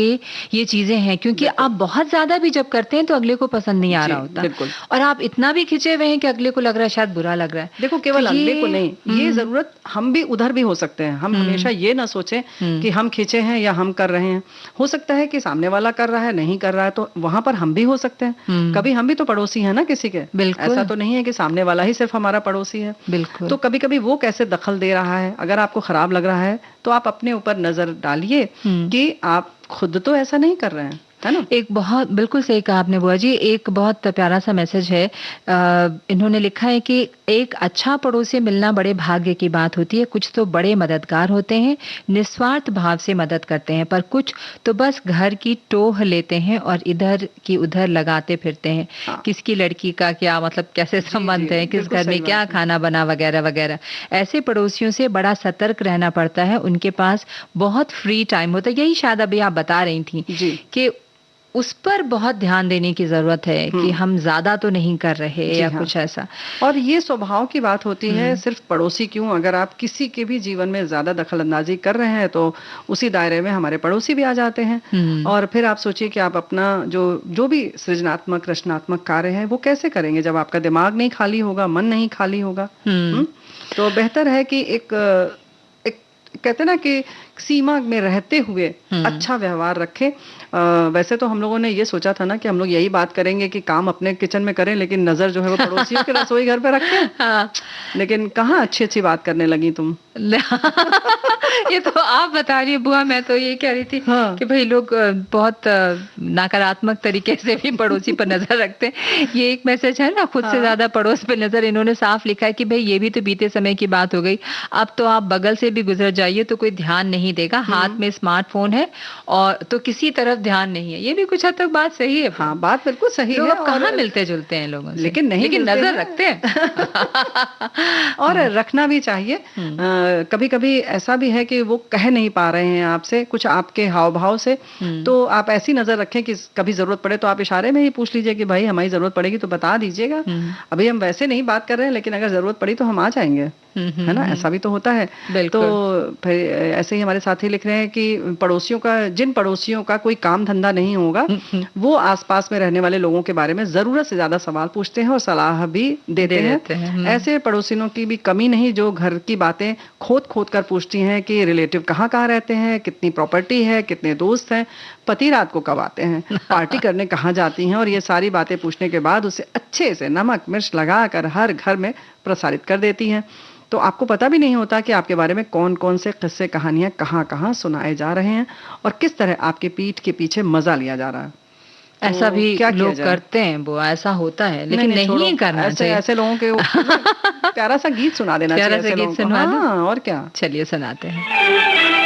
[SPEAKER 1] ये चीजें हैं, क्योंकि आप बहुत ज्यादा भी जब करते हैं तो अगले को पसंद नहीं आ रहा होता, और आप इतना भी खिंचे हुए हैं कि अगले को लग रहा है शायद बुरा लग रहा है।
[SPEAKER 2] देखो, केवल तो अगले को नहीं, ये जरूरत हम भी उधर भी हो सकते हैं। हम हमेशा ये ना सोचें कि हम खिंचे हैं या हम कर रहे हैं। हो सकता है कि सामने वाला कर रहा है, नहीं कर रहा है, तो वहां पर हम भी हो सकते हैं। कभी हम भी तो पड़ोसी है ना किसी के। ऐसा तो नहीं है कि सामने वाला ही सिर्फ हमारा पड़ोसी है।
[SPEAKER 1] बिल्कुल।
[SPEAKER 2] तो कभी कभी वो कैसे दखल दे रहा है, अगर आपको खराब लग रहा है तो आप अपने ऊपर नजर डालिए कि आप खुद तो ऐसा नहीं कर रहे हैं, है ना।
[SPEAKER 1] एक बहुत, बिल्कुल सही कहा आपने बुआ जी। एक बहुत प्यारा सा मैसेज है, इन्होंने लिखा है कि एक अच्छा पड़ोसी मिलना बड़े भाग्य की बात होती है। कुछ तो बड़े मददगार होते हैं, निस्वार्थ भाव से मदद करते हैं, पर कुछ तो बस घर की टोह लेते हैं और इधर की उधर लगाते फिरते हैं। किसकी लड़की का क्या, मतलब कैसे संबंध है, किस घर में क्या खाना बना, वगैरह वगैरह। ऐसे पड़ोसियों से बड़ा सतर्क रहना पड़ता है। उनके पास बहुत फ्री टाइम होता है। यही शायद अभी आप बता रही थी कि उस पर बहुत ध्यान देने की जरूरत है कि हम ज्यादा तो नहीं कर रहे या कुछ ऐसा।
[SPEAKER 2] और ये स्वभाव की बात होती है, सिर्फ पड़ोसी क्यों, अगर आप किसी के भी जीवन में ज्यादा दखल अंदाजी कर रहे हैं तो उसी दायरे में हमारे पड़ोसी भी आ जाते हैं। और फिर आप सोचिए कि आप अपना जो भी सृजनात्मक रचनात्मक कार्य है वो कैसे करेंगे जब आपका दिमाग नहीं खाली होगा, मन नहीं खाली होगा। तो बेहतर है कि एक कहते ना कि सीमा में रहते हुए अच्छा व्यवहार रखें। वैसे तो हम लोगों ने ये सोचा था ना कि हम लोग यही बात करेंगे कि काम अपने किचन में करें, लेकिन नजर जो है वो पड़ोसियों के रसोई घर पे रखें। हाँ। लेकिन कहाँ अच्छी अच्छी बात करने लगी तुम।
[SPEAKER 1] ये तो आप बता रही है बुआ, मैं तो ये कह रही थी कि भाई लोग बहुत नकारात्मक तरीके से भी पड़ोसी पर नजर रखते हैं। ये एक मैसेज है ना, खुद से ज्यादा पड़ोस पे नजर। इन्होंने साफ लिखा है कि भाई ये भी तो बीते समय की बात हो गई, अब तो आप बगल से भी गुजर जाइए तो कोई ध्यान नहीं देगा, हाथ में स्मार्टफोन है और तो किसी तरफ ध्यान नहीं है। ये भी कुछ हद तक बात सही है।
[SPEAKER 2] हाँ, बात बिल्कुल सही है।
[SPEAKER 1] लोग कहाँ मिलते जुलते हैं लोगों से,
[SPEAKER 2] लेकिन
[SPEAKER 1] नजर रखते हैं।
[SPEAKER 2] और रखना भी चाहिए। कभी कभी ऐसा भी है कि वो कह नहीं पा रहे हैं आपसे कुछ, आपके हाव भाव से, तो आप ऐसी नजर रखें कि कभी जरूरत पड़े तो आप इशारे में ही पूछ लीजिए कि भाई हमारी जरूरत पड़ेगी तो बता दीजिएगा। अभी हम वैसे नहीं बात कर रहे हैं, लेकिन अगर जरूरत पड़ी तो हम आ जाएंगे, है ना, ऐसा भी तो होता है। तो फिर ऐसे ही हमारे साथी लिख रहे हैं कि जिन पड़ोसियों का कोई काम धंधा नहीं होगा वो आसपास में रहने वाले लोगों के बारे में जरूरत से ज्यादा सवाल पूछते हैं और सलाह भी देते हैं। ऐसे पड़ोसियों की भी कमी नहीं जो घर की बातें खोद खोद कर पूछती हैं कि रिलेटिव कहाँ कहाँ रहते हैं, कितनी प्रॉपर्टी है, कितने दोस्त हैं, पति रात को कब आते हैं, पार्टी करने कहाँ जाती हैं, और ये सारी बातें पूछने के बाद उसे अच्छे से नमक मिर्च लगाकर हर घर में प्रसारित कर देती हैं। तो आपको पता भी नहीं होता कि आपके बारे में कौन कौन से किस्से कहानियां कहाँ कहाँ सुनाए जा रहे हैं और किस तरह आपके पीठ के पीछे मजा लिया जा रहा है।
[SPEAKER 1] ऐसा भी क्या लोग करते हैं, वो ऐसा होता है, लेकिन नहीं करना चाहिए।
[SPEAKER 2] ऐसे लोगों के प्यारा सा गीत सुना देना चाहिए।
[SPEAKER 1] प्यारा सा गीत सुना दो।
[SPEAKER 2] हाँ, और क्या,
[SPEAKER 1] चलिए सुनाते हैं।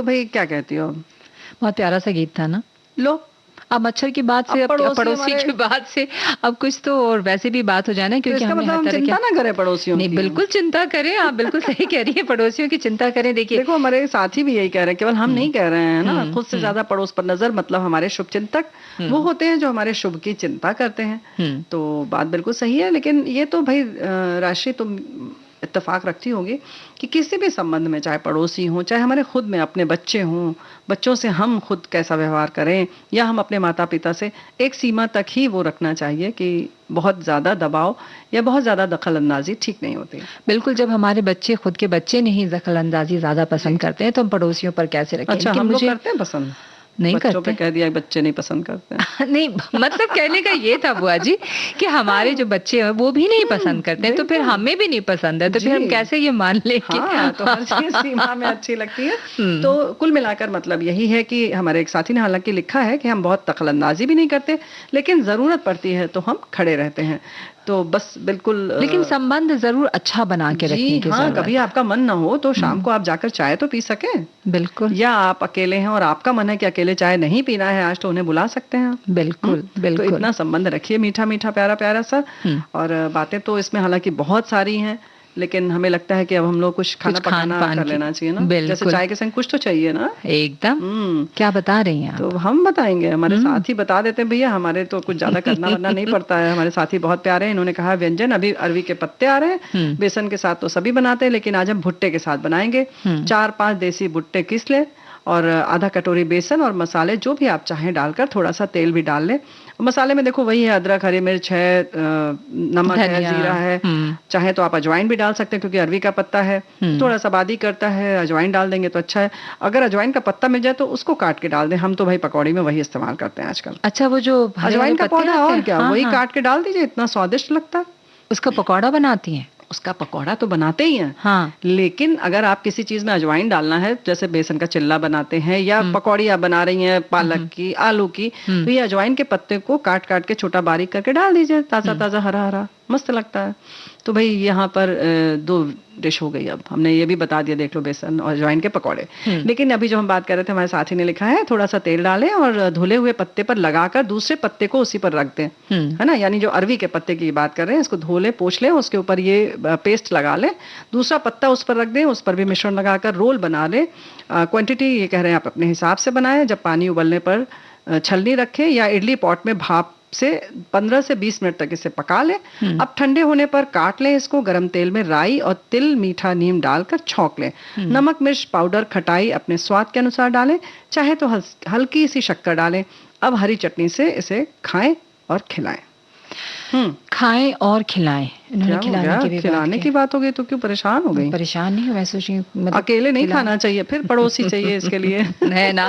[SPEAKER 2] भाई क्या कहती हो?
[SPEAKER 1] बहुत प्यारा सा गीत था ना।
[SPEAKER 2] लो,
[SPEAKER 1] अब मच्छर की बात से,
[SPEAKER 2] अब
[SPEAKER 1] अब
[SPEAKER 2] पड़ोसी
[SPEAKER 1] पड़ोसी
[SPEAKER 2] हमारे-
[SPEAKER 1] की बात से अब कुछ तो और वैसे भी बात हो जाए ना,
[SPEAKER 2] तो
[SPEAKER 1] क्योंकि
[SPEAKER 2] इसका
[SPEAKER 1] हमने
[SPEAKER 2] मतलब
[SPEAKER 1] हर
[SPEAKER 2] हम
[SPEAKER 1] तरह
[SPEAKER 2] चिंता
[SPEAKER 1] के,
[SPEAKER 2] ना करें पड़ोसियों
[SPEAKER 1] नहीं
[SPEAKER 2] की?
[SPEAKER 1] बिल्कुल चिंता करें, आप बिल्कुल सही कह रही है, पड़ोसियों की चिंता करें। देखिए
[SPEAKER 2] देखो हमारे साथी भी यही कह रहे हैं, केवल हम नहीं कह रहे हैं ना। खुद से
[SPEAKER 1] हम्म,
[SPEAKER 2] ज्यादा पड़ोस पर नजर, मतलब हमारे शुभ चिंतक वो होते हैं जो हमारे शुभ की चिंता करते हैं। तो बात बिल्कुल सही है, लेकिन ये तो भाई राशि तुम इत्तेफाक रखती होगी कि किसी भी संबंध में, चाहे पड़ोसी हो, चाहे हमारे खुद में अपने बच्चे हों, बच्चों से हम खुद कैसा व्यवहार करें, या हम अपने माता पिता से, एक सीमा तक ही वो रखना चाहिए कि बहुत ज्यादा दबाव या बहुत ज्यादा दखल अंदाजी ठीक नहीं होती।
[SPEAKER 1] बिल्कुल। जब हमारे बच्चे, खुद के बच्चे नहीं दखल अंदाजी ज्यादा पसंद करते हैं, तो हम पड़ोसियों पर कैसे रखें?
[SPEAKER 2] अच्छा,
[SPEAKER 1] कि
[SPEAKER 2] हम लोग
[SPEAKER 1] मुझे
[SPEAKER 2] करते हैं पसंद?
[SPEAKER 1] नहीं
[SPEAKER 2] बच्चों पे
[SPEAKER 1] करते।
[SPEAKER 2] कह दिया बच्चे नहीं पसंद करते हैं।
[SPEAKER 1] नहीं, मतलब कहने का ये था बुआ जी कि हमारे जो बच्चे हैं वो भी नहीं पसंद करते हैं, तो फिर
[SPEAKER 2] बिल्कुल।
[SPEAKER 1] हमें भी नहीं पसंद है, तो फिर हम
[SPEAKER 2] जी।
[SPEAKER 1] कैसे ये मान लें कि
[SPEAKER 2] हाँ, तो हर चीज सीमा में अच्छी लगती है। तो कुल मिलाकर मतलब यही है कि हमारे एक साथी ने हालांकि लिखा है कि हम बहुत दखलंदाजी भी नहीं करते, लेकिन जरूरत पड़ती है तो हम खड़े रहते हैं। तो बस बिल्कुल
[SPEAKER 1] लेकिन संबंध जरूर अच्छा बना के
[SPEAKER 2] जी
[SPEAKER 1] रखने की
[SPEAKER 2] हाँ,
[SPEAKER 1] जरूरत
[SPEAKER 2] कभी
[SPEAKER 1] है।
[SPEAKER 2] आपका मन ना हो तो शाम को आप जाकर चाय तो पी सके,
[SPEAKER 1] बिल्कुल
[SPEAKER 2] या आप अकेले हैं और आपका मन है कि अकेले चाय नहीं पीना है आज, तो उन्हें बुला सकते हैं आप।
[SPEAKER 1] बिल्कुल
[SPEAKER 2] तो
[SPEAKER 1] बिल्कुल।
[SPEAKER 2] इतना संबंध रखिए, मीठा मीठा प्यारा प्यारा सा। और बातें तो इसमें हालांकि बहुत सारी हैं, लेकिन हमें लगता है कि अब हम लोग कुछ खाना
[SPEAKER 1] खान
[SPEAKER 2] पकाना
[SPEAKER 1] पान
[SPEAKER 2] कर
[SPEAKER 1] की,
[SPEAKER 2] लेना चाहिए ना। जैसे
[SPEAKER 1] बिल्कुल
[SPEAKER 2] चाय के संग कुछ तो चाहिए ना।
[SPEAKER 1] एकदम।
[SPEAKER 2] हम्म
[SPEAKER 1] क्या बता रही हैं
[SPEAKER 2] तो
[SPEAKER 1] आप?
[SPEAKER 2] हम बताएंगे, हमारे साथी बता देते हैं भैया, हमारे तो कुछ ज्यादा करना वरना नहीं पड़ता है। हमारे साथी बहुत प्यारे हैं, इन्होंने कहा व्यंजन अभी अरवी के पत्ते आ रहे हैं, बेसन के साथ तो सभी बनाते हैं, लेकिन आज हम भुट्टे के साथ बनाएंगे। 4-5 देसी भुट्टे किस ले, और आधा कटोरी बेसन और मसाले जो भी आप चाहें डालकर, थोड़ा सा तेल भी डाल लें। मसाले में देखो वही है, अदरक, हरी मिर्च है, नमक है,
[SPEAKER 1] धनिया,
[SPEAKER 2] जीरा है, चाहे तो आप अजवाइन भी डाल सकते हैं क्योंकि अरवी का पत्ता है, थोड़ा सा बादी करता है, अजवाइन डाल देंगे तो अच्छा है। अगर अजवाइन का पत्ता मिल जाए तो उसको काट के डाल दें, हम तो भाई पकौड़ी में वही इस्तेमाल करते हैं आजकल।
[SPEAKER 1] अच्छा, वो जो हरे
[SPEAKER 2] अजवाइन
[SPEAKER 1] हरे
[SPEAKER 2] का
[SPEAKER 1] पत्ते
[SPEAKER 2] पौधा,
[SPEAKER 1] आते
[SPEAKER 2] और
[SPEAKER 1] हैं?
[SPEAKER 2] क्या,
[SPEAKER 1] हाँ,
[SPEAKER 2] वही
[SPEAKER 1] हाँ।
[SPEAKER 2] काट के डाल दीजिए, इतना स्वादिष्ट लगता है।
[SPEAKER 1] उसका पकौड़ा बनाती हैं?
[SPEAKER 2] उसका पकौड़ा तो बनाते ही हैं,
[SPEAKER 1] हाँ।
[SPEAKER 2] लेकिन अगर आप किसी चीज में अजवाइन डालना है, जैसे बेसन का चिल्ला बनाते हैं या पकौड़ी आप बना रही हैं पालक की, आलू की, तो ये अजवाइन के पत्ते को काट काट के छोटा बारीक करके डाल दीजिए, ताजा ताजा हरा हरा मस्त लगता है। तो भाई यहाँ पर 2 डिश हो गई। अब हमने ये भी बता दिया, देख लो, बेसन और अजवाइन के पकौड़े। लेकिन अभी जो हम बात कर रहे थे, हमारे साथी ने लिखा है थोड़ा सा तेल डालें और धुले हुए पत्ते पर लगाकर दूसरे पत्ते को उसी पर रख दें, है ना। यानी जो अरवी के पत्ते की बात कर रहे हैं, इसको धो लें, पोंछ लें, उसके ऊपर ये पेस्ट लगा लें, दूसरा पत्ता उस पर रख दें, उस पर भी मिश्रण लगाकर रोल बना लें। क्वांटिटी ये कह रहे हैं आप अपने हिसाब से बनाएं। जब पानी उबलने पर छलनी रखें या इडली पॉट में भाप से 15 से 20 मिनट तक इसे पका लें। अब ठंडे होने पर काट लें इसको, गरम तेल में राई और तिल, मीठा नीम डालकर छौंक लें। नमक, मिर्च पाउडर, खटाई अपने स्वाद के अनुसार डालें, चाहे तो हल्की सी शक्कर डालें। अब हरी चटनी से इसे खाएं और खिलाएं।
[SPEAKER 1] खाएं और खिलाएं। इन्होंने
[SPEAKER 2] खिलाने की बात हो गई तो क्यों परेशान हो गई?
[SPEAKER 1] परेशान नहीं, मैं सोच रही हूँ मतलब
[SPEAKER 2] अकेले नहीं खाना चाहिए, फिर पड़ोसी चाहिए इसके लिए,
[SPEAKER 1] है ना।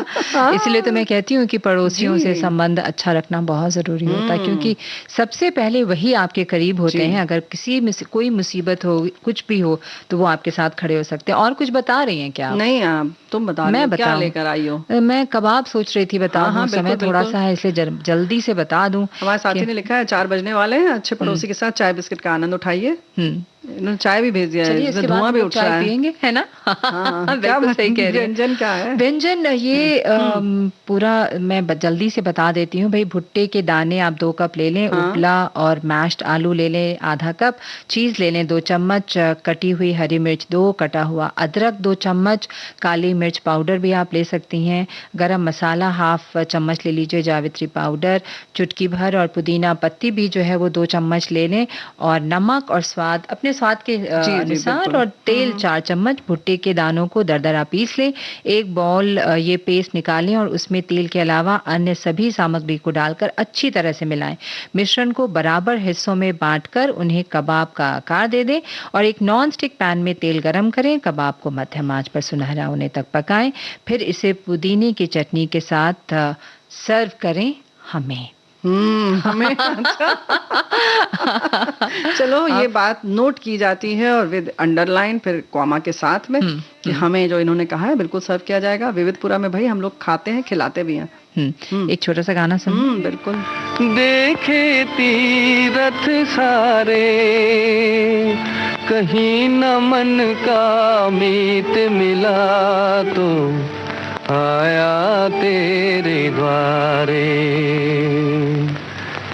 [SPEAKER 1] इसलिए तो मैं कहती हूँ कि पड़ोसियों से संबंध अच्छा रखना बहुत जरूरी होता है, क्योंकि सबसे पहले वही आपके करीब होते हैं। अगर किसी में कोई मुसीबत हो, कुछ भी हो, तो वो आपके साथ खड़े हो सकते हैं। और कुछ बता रही हैं क्या?
[SPEAKER 2] नहीं, आप तुम बता,
[SPEAKER 1] मैं
[SPEAKER 2] क्या लेकर आई हो?
[SPEAKER 1] मैं कबाब सोच रही थी, बता दूं, समय थोड़ा सा है इसलिए जल्दी से बता दूं।
[SPEAKER 2] हमारे साथी ने लिखा है 4 बजने वाले हैं, अच्छे पड़ोसी के साथ चाय बिस्किट का आनंद उठाइए। इन्होंने चाय भी भेज दिया है, इससे धुआं भी उठ रहा है,
[SPEAKER 1] पियेंगे, है ना। बिल्कुल सही कह रही हैं।
[SPEAKER 2] व्यंजन क्या है?
[SPEAKER 1] व्यंजन ये पूरा मैं जल्दी से बता देती हूँ भाई। भुट्टे के दाने आप 2 कप ले लें, उपला और मैश्ड आलू ले लें आधा कप, चीज ले लें 2 चम्मच, कटी हुई हरी मिर्च 2, कटा हुआ अदरक 2 चम्मच, काली मिर्च पाउडर भी आप ले सकती हैं, गरम मसाला हाफ चम्मच ले लीजिए, जावित्री पाउडर चुटकी भर, और पुदीना पत्ती भी जो है वो 2 चम्मच ले लें, और नमक और स्वाद अपने स्वाद के अनुसार, और तेल 4 चम्मच। भुट्टे के दानों को दरदरा पीस लें, एक बाउल ये पेस्ट निकालें और उसमें तेल के अलावा अन्य सभी सामग्री को डालकर अच्छी तरह से मिलाएं। मिश्रण को बराबर हिस्सों में बांटकर उन्हें कबाब का आकार दे दें, और एक नॉन स्टिक पैन में तेल गरम करें। कबाब को मध्यम आंच पर सुनहरा होने तक पकाएं, फिर इसे पुदीने की चटनी के साथ सर्व करें। हमें
[SPEAKER 2] अच्छा। चलो, ये बात नोट की जाती है और विद अंडरलाइन, फिर कॉमा के साथ में, कि हमें जो इन्होंने कहा है बिल्कुल सर्व किया जाएगा। विविधपुरा में भाई हम लोग खाते हैं, खिलाते भी हैं।
[SPEAKER 1] एक छोटा सा गाना सुन।
[SPEAKER 2] बिल्कुल।
[SPEAKER 5] देखे तीरथ सारे, कहीं न मन का मीत मिला, तो आया तेरे द्वारे,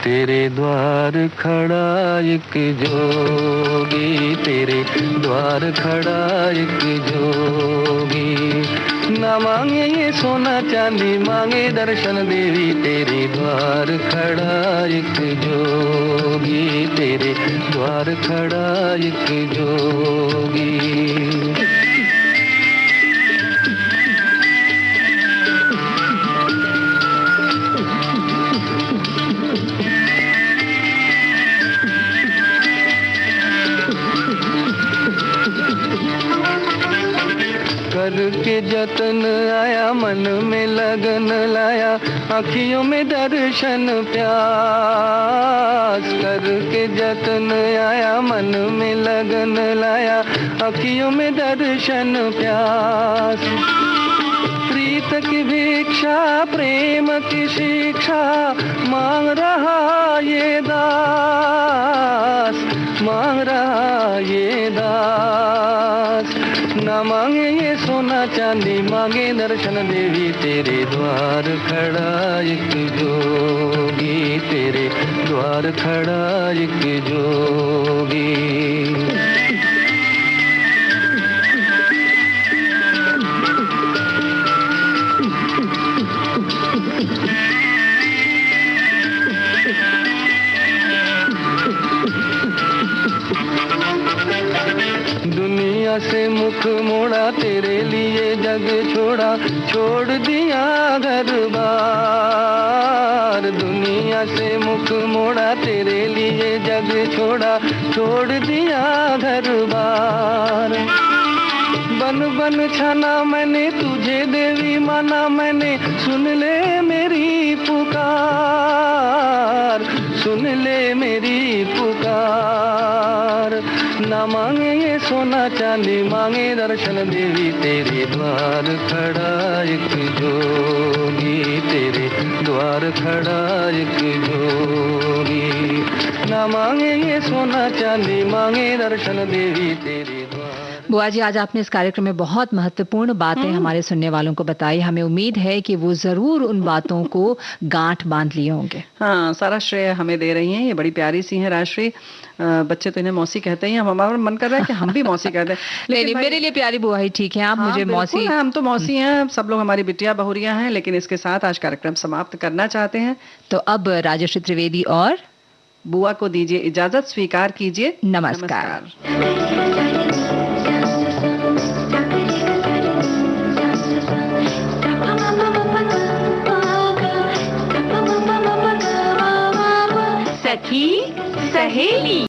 [SPEAKER 5] तेरे द्वार खड़ा एक जोगी, तेरे द्वार खड़ा एक जोगी। ना मांगे ये सोना चांदी, मांगे दर्शन देवी, तेरे द्वार खड़ा एक जोगी, तेरे द्वार खड़ा एक जोगी। करके जतन आया, मन में लगन लाया, आँखियों में दर्शन प्यास। करके जतन आया, मन में लगन लाया, आँखियों में दर्शन प्यास। प्रीत की भिक्षा, प्रेम की शिक्षा, मांग रहा ये दास, मांग रहा ये दास। ना मांगे ये सोना चांदी, मांगे दर्शन देवी, तेरे द्वार खड़ा एक जोगी, तेरे द्वार खड़ा एक जोगी। दुनिया से मुख मोड़ा, तेरे लिए जग छोड़ा, छोड़ दिया घर बार। दुनिया से मुख मोड़ा, तेरे लिए जग छोड़ा, छोड़ दिया घर बार। बन बन छाना मैंने तुझे देवी, माना मैंने, सुन ले मेरी पुकार, सुन ले मेरी पुकार। ना मांगे ये सोना चांदी, मांगे दर्शन देवी, तेरे द्वार खड़ा एक जोगी, तेरे द्वार खड़ा एक जोगी। ना मांगे ये सोना चांदी, मांगे दर्शन देवी, तेरे द्वार।
[SPEAKER 1] बुआ जी, आज आपने इस कार्यक्रम में बहुत महत्वपूर्ण बातें हमारे सुनने वालों को बताई। हमें उम्मीद है कि वो जरूर उन बातों को गांठ बांध लिए होंगे।
[SPEAKER 2] हाँ, सारा श्रेय हमें दे रही हैं, ये बड़ी प्यारी सी हैं राजश्री। बच्चे तो इन्हें मौसी कहते हैं, हमारा मन कर रहा है कि हम भी मौसी कहते हैं।
[SPEAKER 1] लेकिन मेरे लिए प्यारी बुआ ही ठीक है, आप
[SPEAKER 2] हाँ,
[SPEAKER 1] मुझे मौसी।
[SPEAKER 2] हम तो मौसी हैं, सब लोग हमारी बिटिया बहुरियां हैं। लेकिन इसके साथ आज कार्यक्रम समाप्त करना चाहते हैं,
[SPEAKER 1] तो अब राजश्री त्रिवेदी और
[SPEAKER 2] बुआ को दीजिए इजाजत, स्वीकार कीजिए।
[SPEAKER 1] नमस्कार।
[SPEAKER 6] सखी सहेली।